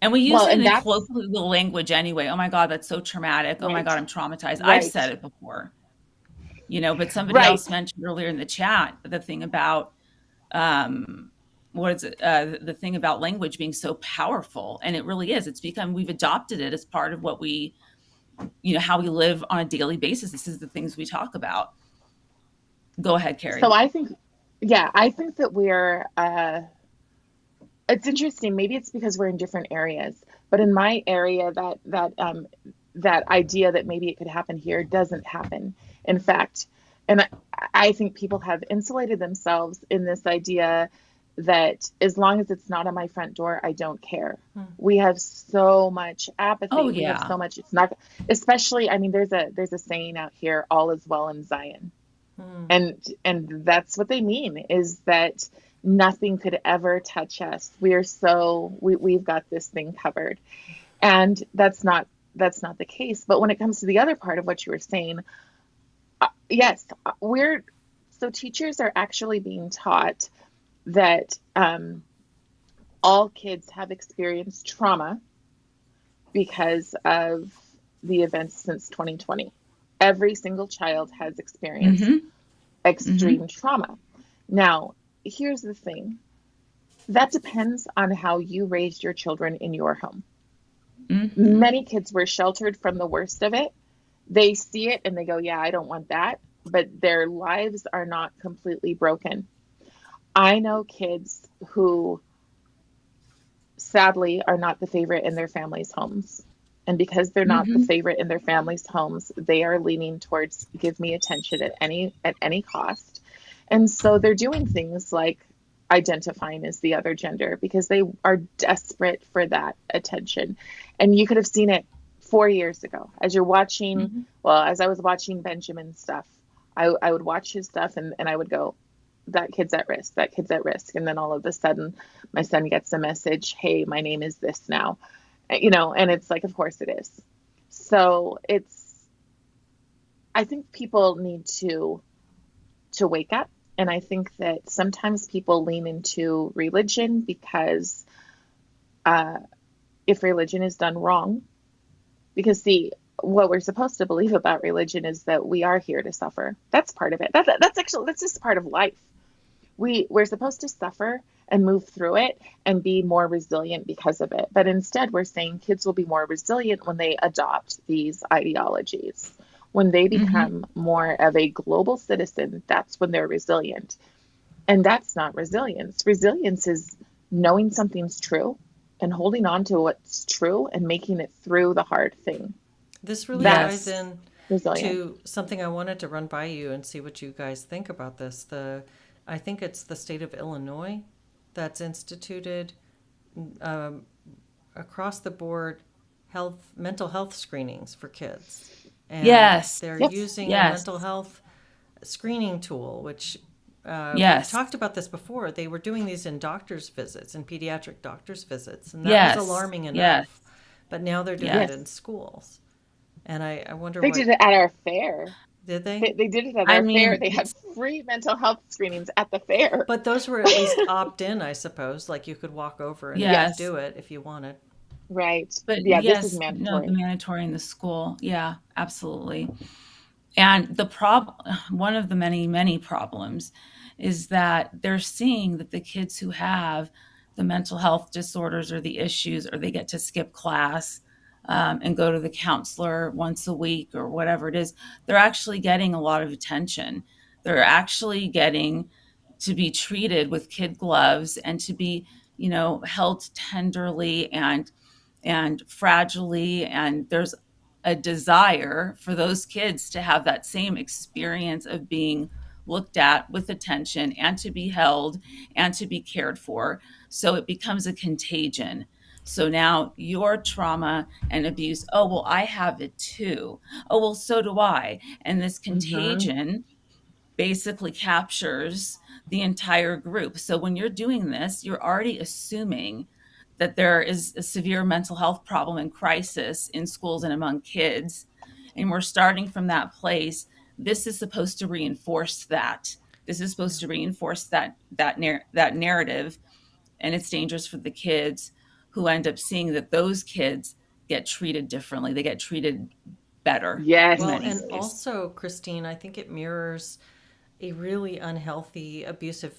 [SPEAKER 2] And we use
[SPEAKER 3] Well,
[SPEAKER 2] it
[SPEAKER 3] and
[SPEAKER 2] in
[SPEAKER 3] that's
[SPEAKER 2] colloquial language anyway. Oh my God, that's so traumatic. Oh my
[SPEAKER 3] right.
[SPEAKER 2] God, I'm traumatized. I've
[SPEAKER 3] Right.
[SPEAKER 2] said it before, but somebody
[SPEAKER 3] Right.
[SPEAKER 2] else mentioned earlier in the chat the thing about um what is it the thing about language being so powerful, and it really is. It's become, we've adopted it as part of what we, how we live on a daily basis. This is the things we talk about. Go ahead,
[SPEAKER 3] So
[SPEAKER 2] Cari.
[SPEAKER 3] I think, yeah, I think that we're It's interesting. Maybe it's because we're in different areas, but in my area, that idea that maybe it could happen here doesn't happen. In fact, and I think people have insulated themselves in this idea that as long as it's not on my front door, I don't care.
[SPEAKER 1] Hmm.
[SPEAKER 3] We have so much
[SPEAKER 2] Oh,
[SPEAKER 3] apathy. We have
[SPEAKER 2] yeah.
[SPEAKER 3] so much. It's not, especially. I mean, there's a saying out here: "All is well in Zion."
[SPEAKER 1] Hmm.
[SPEAKER 3] And that's what they mean, is that nothing could ever touch us. We've got this thing covered. And that's not the case. But when it comes to the other part of what you were saying, yes, we're so teachers are actually being taught that all kids have experienced trauma because of the events since 2020. Every single child has experienced
[SPEAKER 2] Mhm. Mhm.
[SPEAKER 3] extreme trauma. Now, here's the thing, that depends on how you raised your children in your home.
[SPEAKER 2] Mhm.
[SPEAKER 3] Many kids were sheltered from the worst of it. They see it and they go, yeah, I don't want that. But their lives are not completely broken. I know kids who sadly are not the favorite in their families' homes. And because they're not the
[SPEAKER 2] Mhm.
[SPEAKER 3] favorite in their families' homes, they are leaning towards give me attention at any cost. And so they're doing things like identifying as the other gender because they are desperate for that attention. And you could have seen it 4 years ago as you're watching,
[SPEAKER 2] Mhm.
[SPEAKER 3] well, as I was watching Benjamin's stuff, I would watch his stuff and I would go, that kid's at risk, that kid's at risk. And then all of a sudden, my son gets a message, hey, my name is this now, and it's like, of course it is. So I think people need to wake up. And I think that sometimes people lean into religion because uh, if religion is done wrong, because see, what we're supposed to believe about religion is that we are here to suffer. That's part of it. That's just part of life. We're supposed to suffer and move through it and be more resilient because of it. But instead, we're saying kids will be more resilient when they adopt these ideologies. When they
[SPEAKER 2] Mhm.
[SPEAKER 3] become more of a global citizen, that's when they're resilient. And that's not resilience. Resilience is knowing something's true and holding on to what's true and making it through the hard thing.
[SPEAKER 1] This really ties
[SPEAKER 2] Yes.
[SPEAKER 3] That's
[SPEAKER 1] in
[SPEAKER 3] resilient.
[SPEAKER 1] to something I wanted to run by you and see what you guys think about this. I think it's the state of Illinois that's instituted um, across the board mental health screenings for kids, and
[SPEAKER 2] Yes.
[SPEAKER 1] they're
[SPEAKER 3] Yep.
[SPEAKER 1] using a
[SPEAKER 2] Yes.
[SPEAKER 1] mental health screening tool, which we've
[SPEAKER 2] Yes.
[SPEAKER 1] talked about this before. They were doing these in doctor's visits, in pediatric doctor's visits, and that was
[SPEAKER 2] Yes.
[SPEAKER 1] alarming
[SPEAKER 2] Yes.
[SPEAKER 1] enough. But now they're doing it
[SPEAKER 3] Yes.
[SPEAKER 1] in
[SPEAKER 2] Yes.
[SPEAKER 1] schools, and I wonder
[SPEAKER 3] They
[SPEAKER 1] what
[SPEAKER 3] did it at our fair.
[SPEAKER 1] did they?
[SPEAKER 3] They did it at
[SPEAKER 2] I
[SPEAKER 3] our fair.
[SPEAKER 2] mean,
[SPEAKER 3] They had
[SPEAKER 2] it's
[SPEAKER 3] free mental health screenings at the fair.
[SPEAKER 1] But those were at least opt in, I suppose. Like you could walk over and
[SPEAKER 2] yes.
[SPEAKER 3] Yes,
[SPEAKER 1] do it if you wanted.
[SPEAKER 3] right.
[SPEAKER 2] But
[SPEAKER 3] Yeah, this is
[SPEAKER 2] yes, no, the
[SPEAKER 3] mandatory.
[SPEAKER 2] mandatory in the school. Yeah, absolutely. And one of the many, many problems is that they're seeing that the kids who have the mental health disorders or the issues, or they get to skip class and go to the counselor once a week or whatever it is, they're actually getting a lot of attention. They're actually getting to be treated with kid gloves and to be, held tenderly and fragilely, and there's a desire for those kids to have that same experience of being looked at with attention and to be held and to be cared for. So it becomes a contagion. So now your trauma and abuse, oh, well, I have it too. Oh, well, so do I. And this
[SPEAKER 3] Hmm.
[SPEAKER 2] contagion basically captures the entire group. So when you're doing this, you're already assuming that there is a severe mental health problem and crisis in schools and among kids. And we're starting from that place. This is supposed to reinforce that. This is
[SPEAKER 1] Yeah.
[SPEAKER 2] supposed to reinforce that narrative, and it's dangerous for the kids who end up seeing that those kids get treated differently. They get treated better in
[SPEAKER 3] Yes.
[SPEAKER 1] Well,
[SPEAKER 2] many
[SPEAKER 1] and
[SPEAKER 2] ways.
[SPEAKER 1] also, Christine, I think it mirrors a really unhealthy, abusive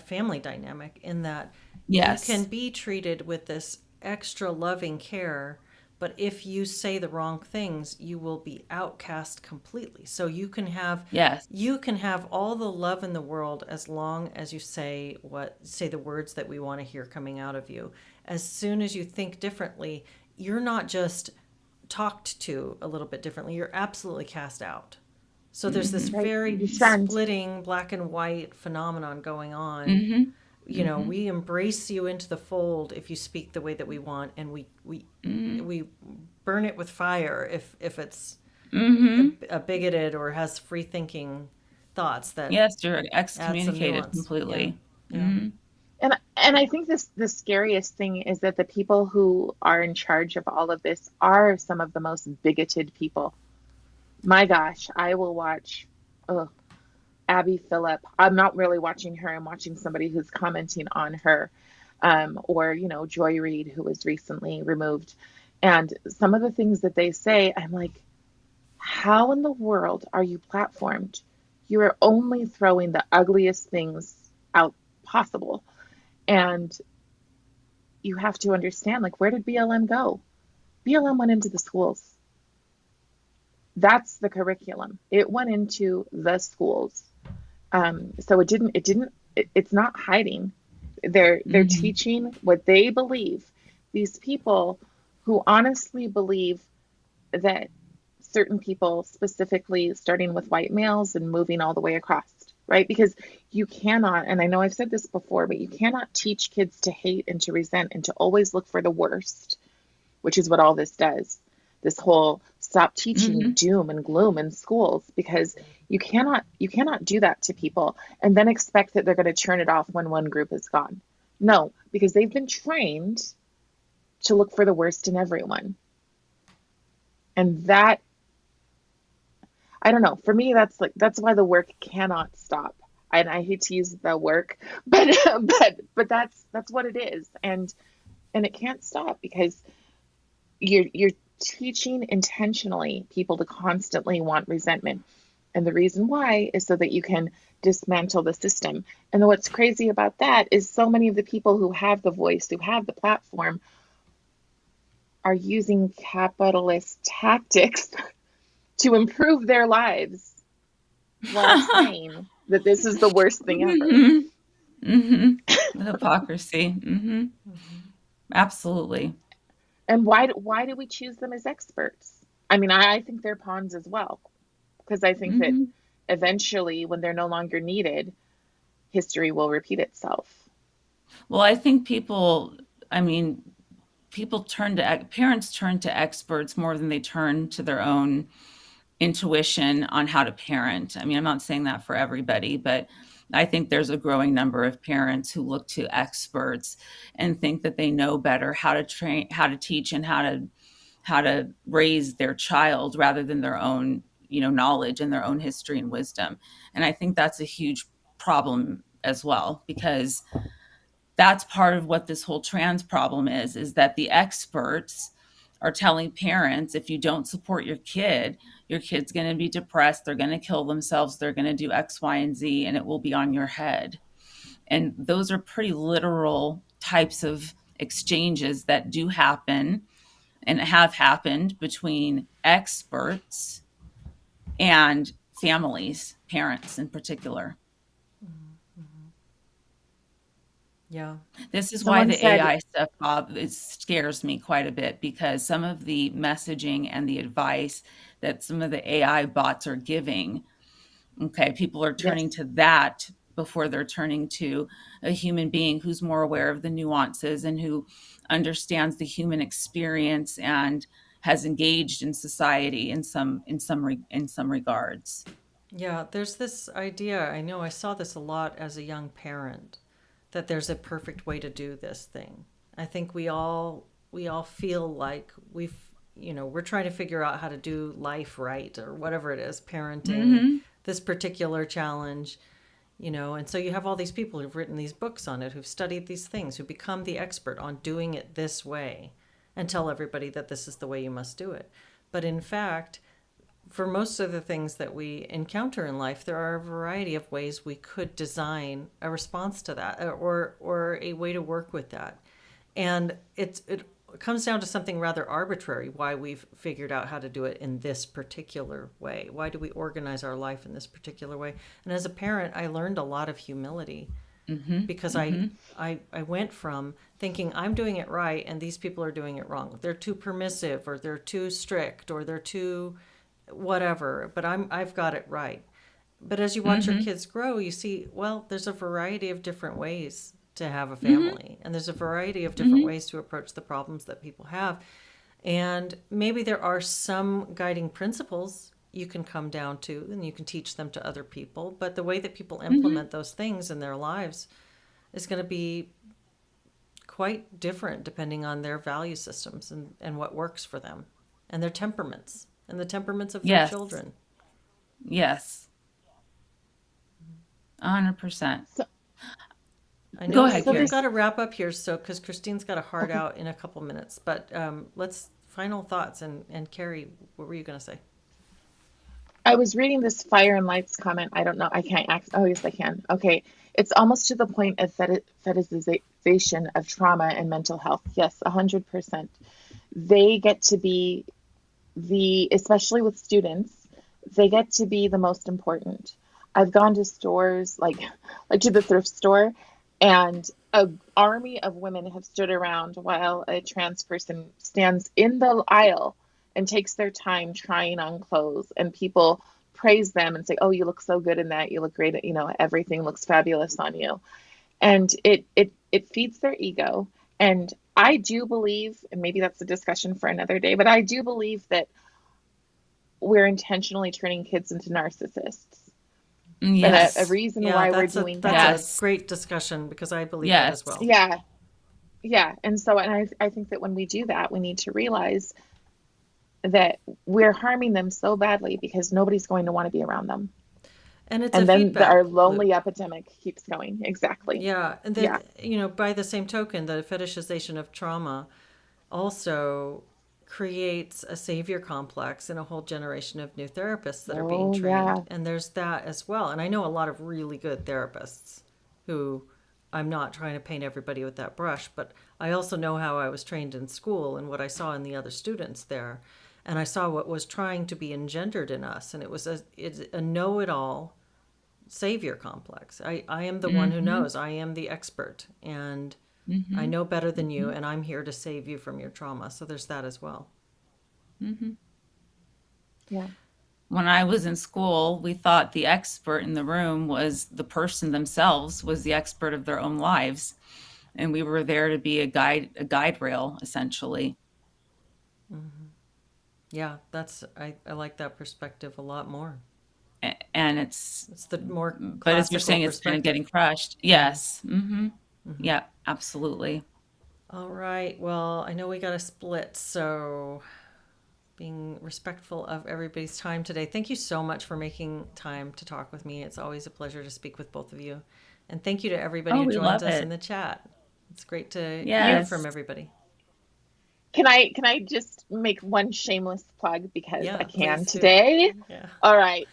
[SPEAKER 1] family dynamic in that you can
[SPEAKER 2] Yes.
[SPEAKER 1] be treated with this extra loving care, But if you say the wrong things, you will be outcast completely. So
[SPEAKER 2] Yes.
[SPEAKER 1] you can have all the love in the world as long as you say the words that we want to hear coming out of you. As soon as you think differently, you're not just talked to a little bit differently, you're absolutely cast out. So there's this
[SPEAKER 2] Mhm.
[SPEAKER 3] Right.
[SPEAKER 1] very
[SPEAKER 3] You shunned.
[SPEAKER 1] splitting black and white phenomenon going on.
[SPEAKER 2] Mhm. Mhm.
[SPEAKER 1] We embrace you into the fold if you speak the way that we want, and
[SPEAKER 2] Mhm.
[SPEAKER 1] we burn it with fire if it's
[SPEAKER 2] Mhm.
[SPEAKER 1] a bigoted or has free thinking thoughts that
[SPEAKER 2] Yes, you're
[SPEAKER 1] add some
[SPEAKER 2] excommunicated
[SPEAKER 1] nuance. Yeah.
[SPEAKER 2] completely.
[SPEAKER 1] Yeah.
[SPEAKER 2] Mhm.
[SPEAKER 3] And I think this the scariest thing is that the people who are in charge of all of this are some of the most bigoted people. My gosh, I will watch ugh, Abby Phillip. I'm not really watching her. I'm watching somebody who's commenting on her, or Joy Reid, who was recently removed. And some of the things that they say, I'm like, how in the world are you platformed? You are only throwing the ugliest things out possible. And you have to understand, like, where did BLM go? BLM went into the schools. That's the curriculum. It went into the schools. So it's not hiding. They're
[SPEAKER 2] Mhm.
[SPEAKER 3] teaching what they believe. These people who honestly believe that certain people, specifically starting with white males and moving all the way across, right? Because you cannot, and I know I've said this before, but you cannot teach kids to hate and to resent and to always look for the worst, which is what all this does. This whole stop teaching
[SPEAKER 2] Mhm.
[SPEAKER 3] doom and gloom in schools, because you cannot do that to people and then expect that they're going to turn it off when one group is gone. No, because they've been trained to look for the worst in everyone. And that, I don't know, for me that's why the work cannot stop. And I hate to use the work, but but that's what it is. And it can't stop because you're teaching intentionally people to constantly want resentment. And the reason why is so that you can dismantle the system. And what's crazy about that is so many of the people who have the voice, who have the platform, are using capitalist tactics to improve their lives while saying that this is the worst thing ever.
[SPEAKER 2] Mhm. Mhm. The hypocrisy. Mhm.
[SPEAKER 1] Mm-hmm.
[SPEAKER 2] Absolutely.
[SPEAKER 3] And why do we choose them as experts? I mean, I think they're pawns as well, because I think that
[SPEAKER 2] Mhm.
[SPEAKER 3] eventually, when they're no longer needed, history will repeat itself.
[SPEAKER 2] Well, I think I mean, people parents turn to experts more than they turn to their own intuition on how to parent. I mean, I'm not saying that for everybody, but I think there's a growing number of parents who look to experts and think that they know better how to train, how to teach, and how to raise their child rather than their own, knowledge and their own history and wisdom. And I think that's a huge problem as well, because that's part of what this whole trans problem is that the experts are telling parents, if you don't support your kid's going to be depressed, they're going to kill themselves, they're going to do X, Y, and Z, and it will be on your head. And those are pretty literal types of exchanges that do happen and have happened between experts and families, parents in particular.
[SPEAKER 1] Mm-hmm. Yeah.
[SPEAKER 2] This is why
[SPEAKER 3] Someone
[SPEAKER 2] the
[SPEAKER 3] said,
[SPEAKER 2] AI stuff, Bob, it scares me quite a bit, because some of the messaging and the advice that some of the AI bots are giving, okay, people are turning
[SPEAKER 3] yes,
[SPEAKER 2] to that before they're turning to a human being who's more aware of the nuances and who understands the human experience and has engaged in society in some regards.
[SPEAKER 1] Yeah, there's this idea. I know I saw this a lot as a young parent that there's a perfect way to do this thing. I think we all feel like we're trying to figure out how to do life right or whatever it is, parenting,
[SPEAKER 2] Mm-hmm.
[SPEAKER 1] this particular challenge, and so you have all these people who've written these books on it, who've studied these things, who become the expert on doing it this way and tell everybody that this is the way you must do it. But in fact, for most of the things that we encounter in life, there are a variety of ways we could design a response to that, or a way to work with that. And it comes down to something rather arbitrary, why we've figured out how to do it in this particular way. Why do we organize our life in this particular way? And as a parent, I learned a lot of humility
[SPEAKER 2] Mm-hmm.
[SPEAKER 1] because
[SPEAKER 2] Mm-hmm.
[SPEAKER 1] I went from thinking I'm doing it right and these people are doing it wrong. They're too permissive or they're too strict or they're too whatever, but I've got it right. But as you watch your
[SPEAKER 2] Mm-hmm.
[SPEAKER 1] kids grow, you see, well, there's a variety of different ways to have a
[SPEAKER 2] Mm-hmm.
[SPEAKER 1] family, and there's a variety of different
[SPEAKER 2] Mm-hmm.
[SPEAKER 1] ways to approach the problems that people have. And maybe there are some guiding principles you can come down to and you can teach them to other people, but the way that people
[SPEAKER 2] Mm-hmm.
[SPEAKER 1] implement those things in their lives is going to be quite different depending on their value systems and what works for them and their temperaments and the temperaments of their
[SPEAKER 2] Yes.
[SPEAKER 1] children.
[SPEAKER 2] Yes. 100%.
[SPEAKER 3] So,
[SPEAKER 1] I
[SPEAKER 2] Go
[SPEAKER 1] know
[SPEAKER 2] ahead,
[SPEAKER 3] so
[SPEAKER 1] we've
[SPEAKER 2] Cari.
[SPEAKER 1] got
[SPEAKER 3] this,
[SPEAKER 1] to wrap up here, so because Christine's got a hard
[SPEAKER 3] okay.
[SPEAKER 1] out in a couple minutes, but let's final thoughts and Cari, what were you going to say?
[SPEAKER 3] I was reading this fire and lights comment. I don't know. I can't act. Oh, yes, I can. Okay. It's almost to the point of fetishization of trauma and mental health. Yes, 100%. They get to be especially with students, they get to be the most important. I've gone to stores like to the thrift store, and an army of women have stood around while a trans person stands in the aisle and takes their time trying on clothes, and people praise them and say, "Oh, you look so good in that. You look great. Everything looks fabulous on you." And it feeds their ego. And I do believe, and maybe that's a discussion for another day, but I do believe that we're intentionally turning kids into narcissists. And a
[SPEAKER 2] Yes.
[SPEAKER 3] reason
[SPEAKER 1] Yeah,
[SPEAKER 3] why we're doing
[SPEAKER 1] that's
[SPEAKER 3] that,
[SPEAKER 1] a
[SPEAKER 2] Yes.
[SPEAKER 1] great discussion because I believe that as
[SPEAKER 2] Yes.
[SPEAKER 1] well.
[SPEAKER 3] yeah, yeah. And I think that when we do that, we need to realize that we're harming them so badly because nobody's going to want to be around them.
[SPEAKER 1] And it's a
[SPEAKER 3] And then
[SPEAKER 1] feedback
[SPEAKER 3] our
[SPEAKER 1] loop.
[SPEAKER 3] lonely epidemic keeps going. Exactly.
[SPEAKER 1] Yeah, and
[SPEAKER 3] Yeah.
[SPEAKER 1] then by the same token, the fetishization of trauma also creates a savior complex in a whole generation of new therapists that are being
[SPEAKER 3] Oh,
[SPEAKER 1] trained.
[SPEAKER 3] yeah.
[SPEAKER 1] And there's that as well. And I know a lot of really good therapists who I'm not trying to paint everybody with that brush, but I also know how I was trained in school and what I saw in the other students there. And I saw what was trying to be engendered in us. And it's a know it all savior complex. I am the one who
[SPEAKER 2] Mm-hmm.
[SPEAKER 1] knows. I am the expert. And I
[SPEAKER 2] Mm-hmm.
[SPEAKER 1] know better than you,
[SPEAKER 2] Mm-hmm.
[SPEAKER 1] and I'm here to save you from your trauma. So there's that as well.
[SPEAKER 2] Mm-hmm.
[SPEAKER 3] Yeah.
[SPEAKER 2] When I was in school, we thought the expert in the room was the person themselves, was the expert of their own lives. And we were there to be a guide rail, essentially.
[SPEAKER 1] Yeah, I like that perspective a lot more.
[SPEAKER 2] And it's,
[SPEAKER 1] It's the more
[SPEAKER 2] but as you're
[SPEAKER 1] classical
[SPEAKER 2] saying, it's kind of
[SPEAKER 1] perspective.
[SPEAKER 2] getting crushed. Yes. Mm-hmm. Yeah, absolutely.
[SPEAKER 1] All right. Well, I know we got to split, so being respectful of everybody's time today. Thank you so much for making time to talk with me. It's always a pleasure to speak with both of you. And thank you to everybody
[SPEAKER 2] Oh,
[SPEAKER 1] who
[SPEAKER 2] we
[SPEAKER 1] joins
[SPEAKER 2] love
[SPEAKER 1] us in
[SPEAKER 2] it.
[SPEAKER 1] the chat. It's great to hear
[SPEAKER 3] You
[SPEAKER 1] from
[SPEAKER 2] Yes.
[SPEAKER 1] everybody.
[SPEAKER 3] can I just make one shameless plug because I
[SPEAKER 1] Yeah,
[SPEAKER 3] can
[SPEAKER 1] please do.
[SPEAKER 3] today?
[SPEAKER 1] Yeah.
[SPEAKER 3] All right.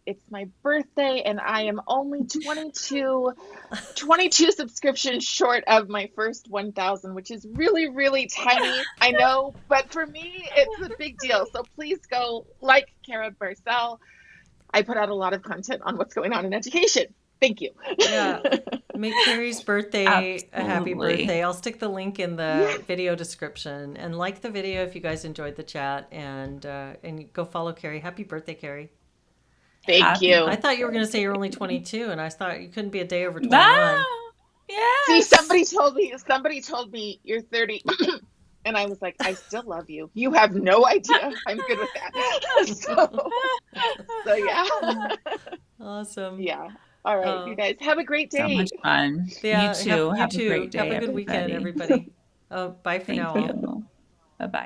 [SPEAKER 3] It's my birthday and I am only 22 subscriptions short of my first 1,000, which is really, really tiny. I know, but for me, it's a big deal. So please go like Cara Barcel. I put out a lot of content on what's going on in education. Thank you.
[SPEAKER 1] Yeah. Make Carrie's birthday a happy
[SPEAKER 2] Absolutely.
[SPEAKER 1] birthday. I'll stick the link in
[SPEAKER 3] Yeah.
[SPEAKER 1] the video description and like the video if you guys enjoyed the chat and go follow Carrie. Happy birthday, Carrie.
[SPEAKER 3] Thank
[SPEAKER 2] Happy
[SPEAKER 1] I
[SPEAKER 3] you.
[SPEAKER 1] thought you were going to say
[SPEAKER 2] birthday.
[SPEAKER 1] you're only 22 and I thought you couldn't be a day over 21.
[SPEAKER 2] Ah,
[SPEAKER 3] See,
[SPEAKER 2] yes.
[SPEAKER 3] somebody told me you're 30. And I was like, I still love you. You have no idea. I'm good with that. So yeah.
[SPEAKER 1] Awesome.
[SPEAKER 3] Yeah. All right. You
[SPEAKER 1] Uh,
[SPEAKER 3] guys have a great
[SPEAKER 2] So
[SPEAKER 3] day.
[SPEAKER 2] much fun. You
[SPEAKER 1] yeah,
[SPEAKER 2] too.
[SPEAKER 1] you
[SPEAKER 2] Have a
[SPEAKER 1] too.
[SPEAKER 2] great
[SPEAKER 1] Have
[SPEAKER 2] day,
[SPEAKER 1] a good weekend,
[SPEAKER 2] everybody.
[SPEAKER 1] everybody. Bye for
[SPEAKER 2] Thank
[SPEAKER 1] now all.
[SPEAKER 2] you.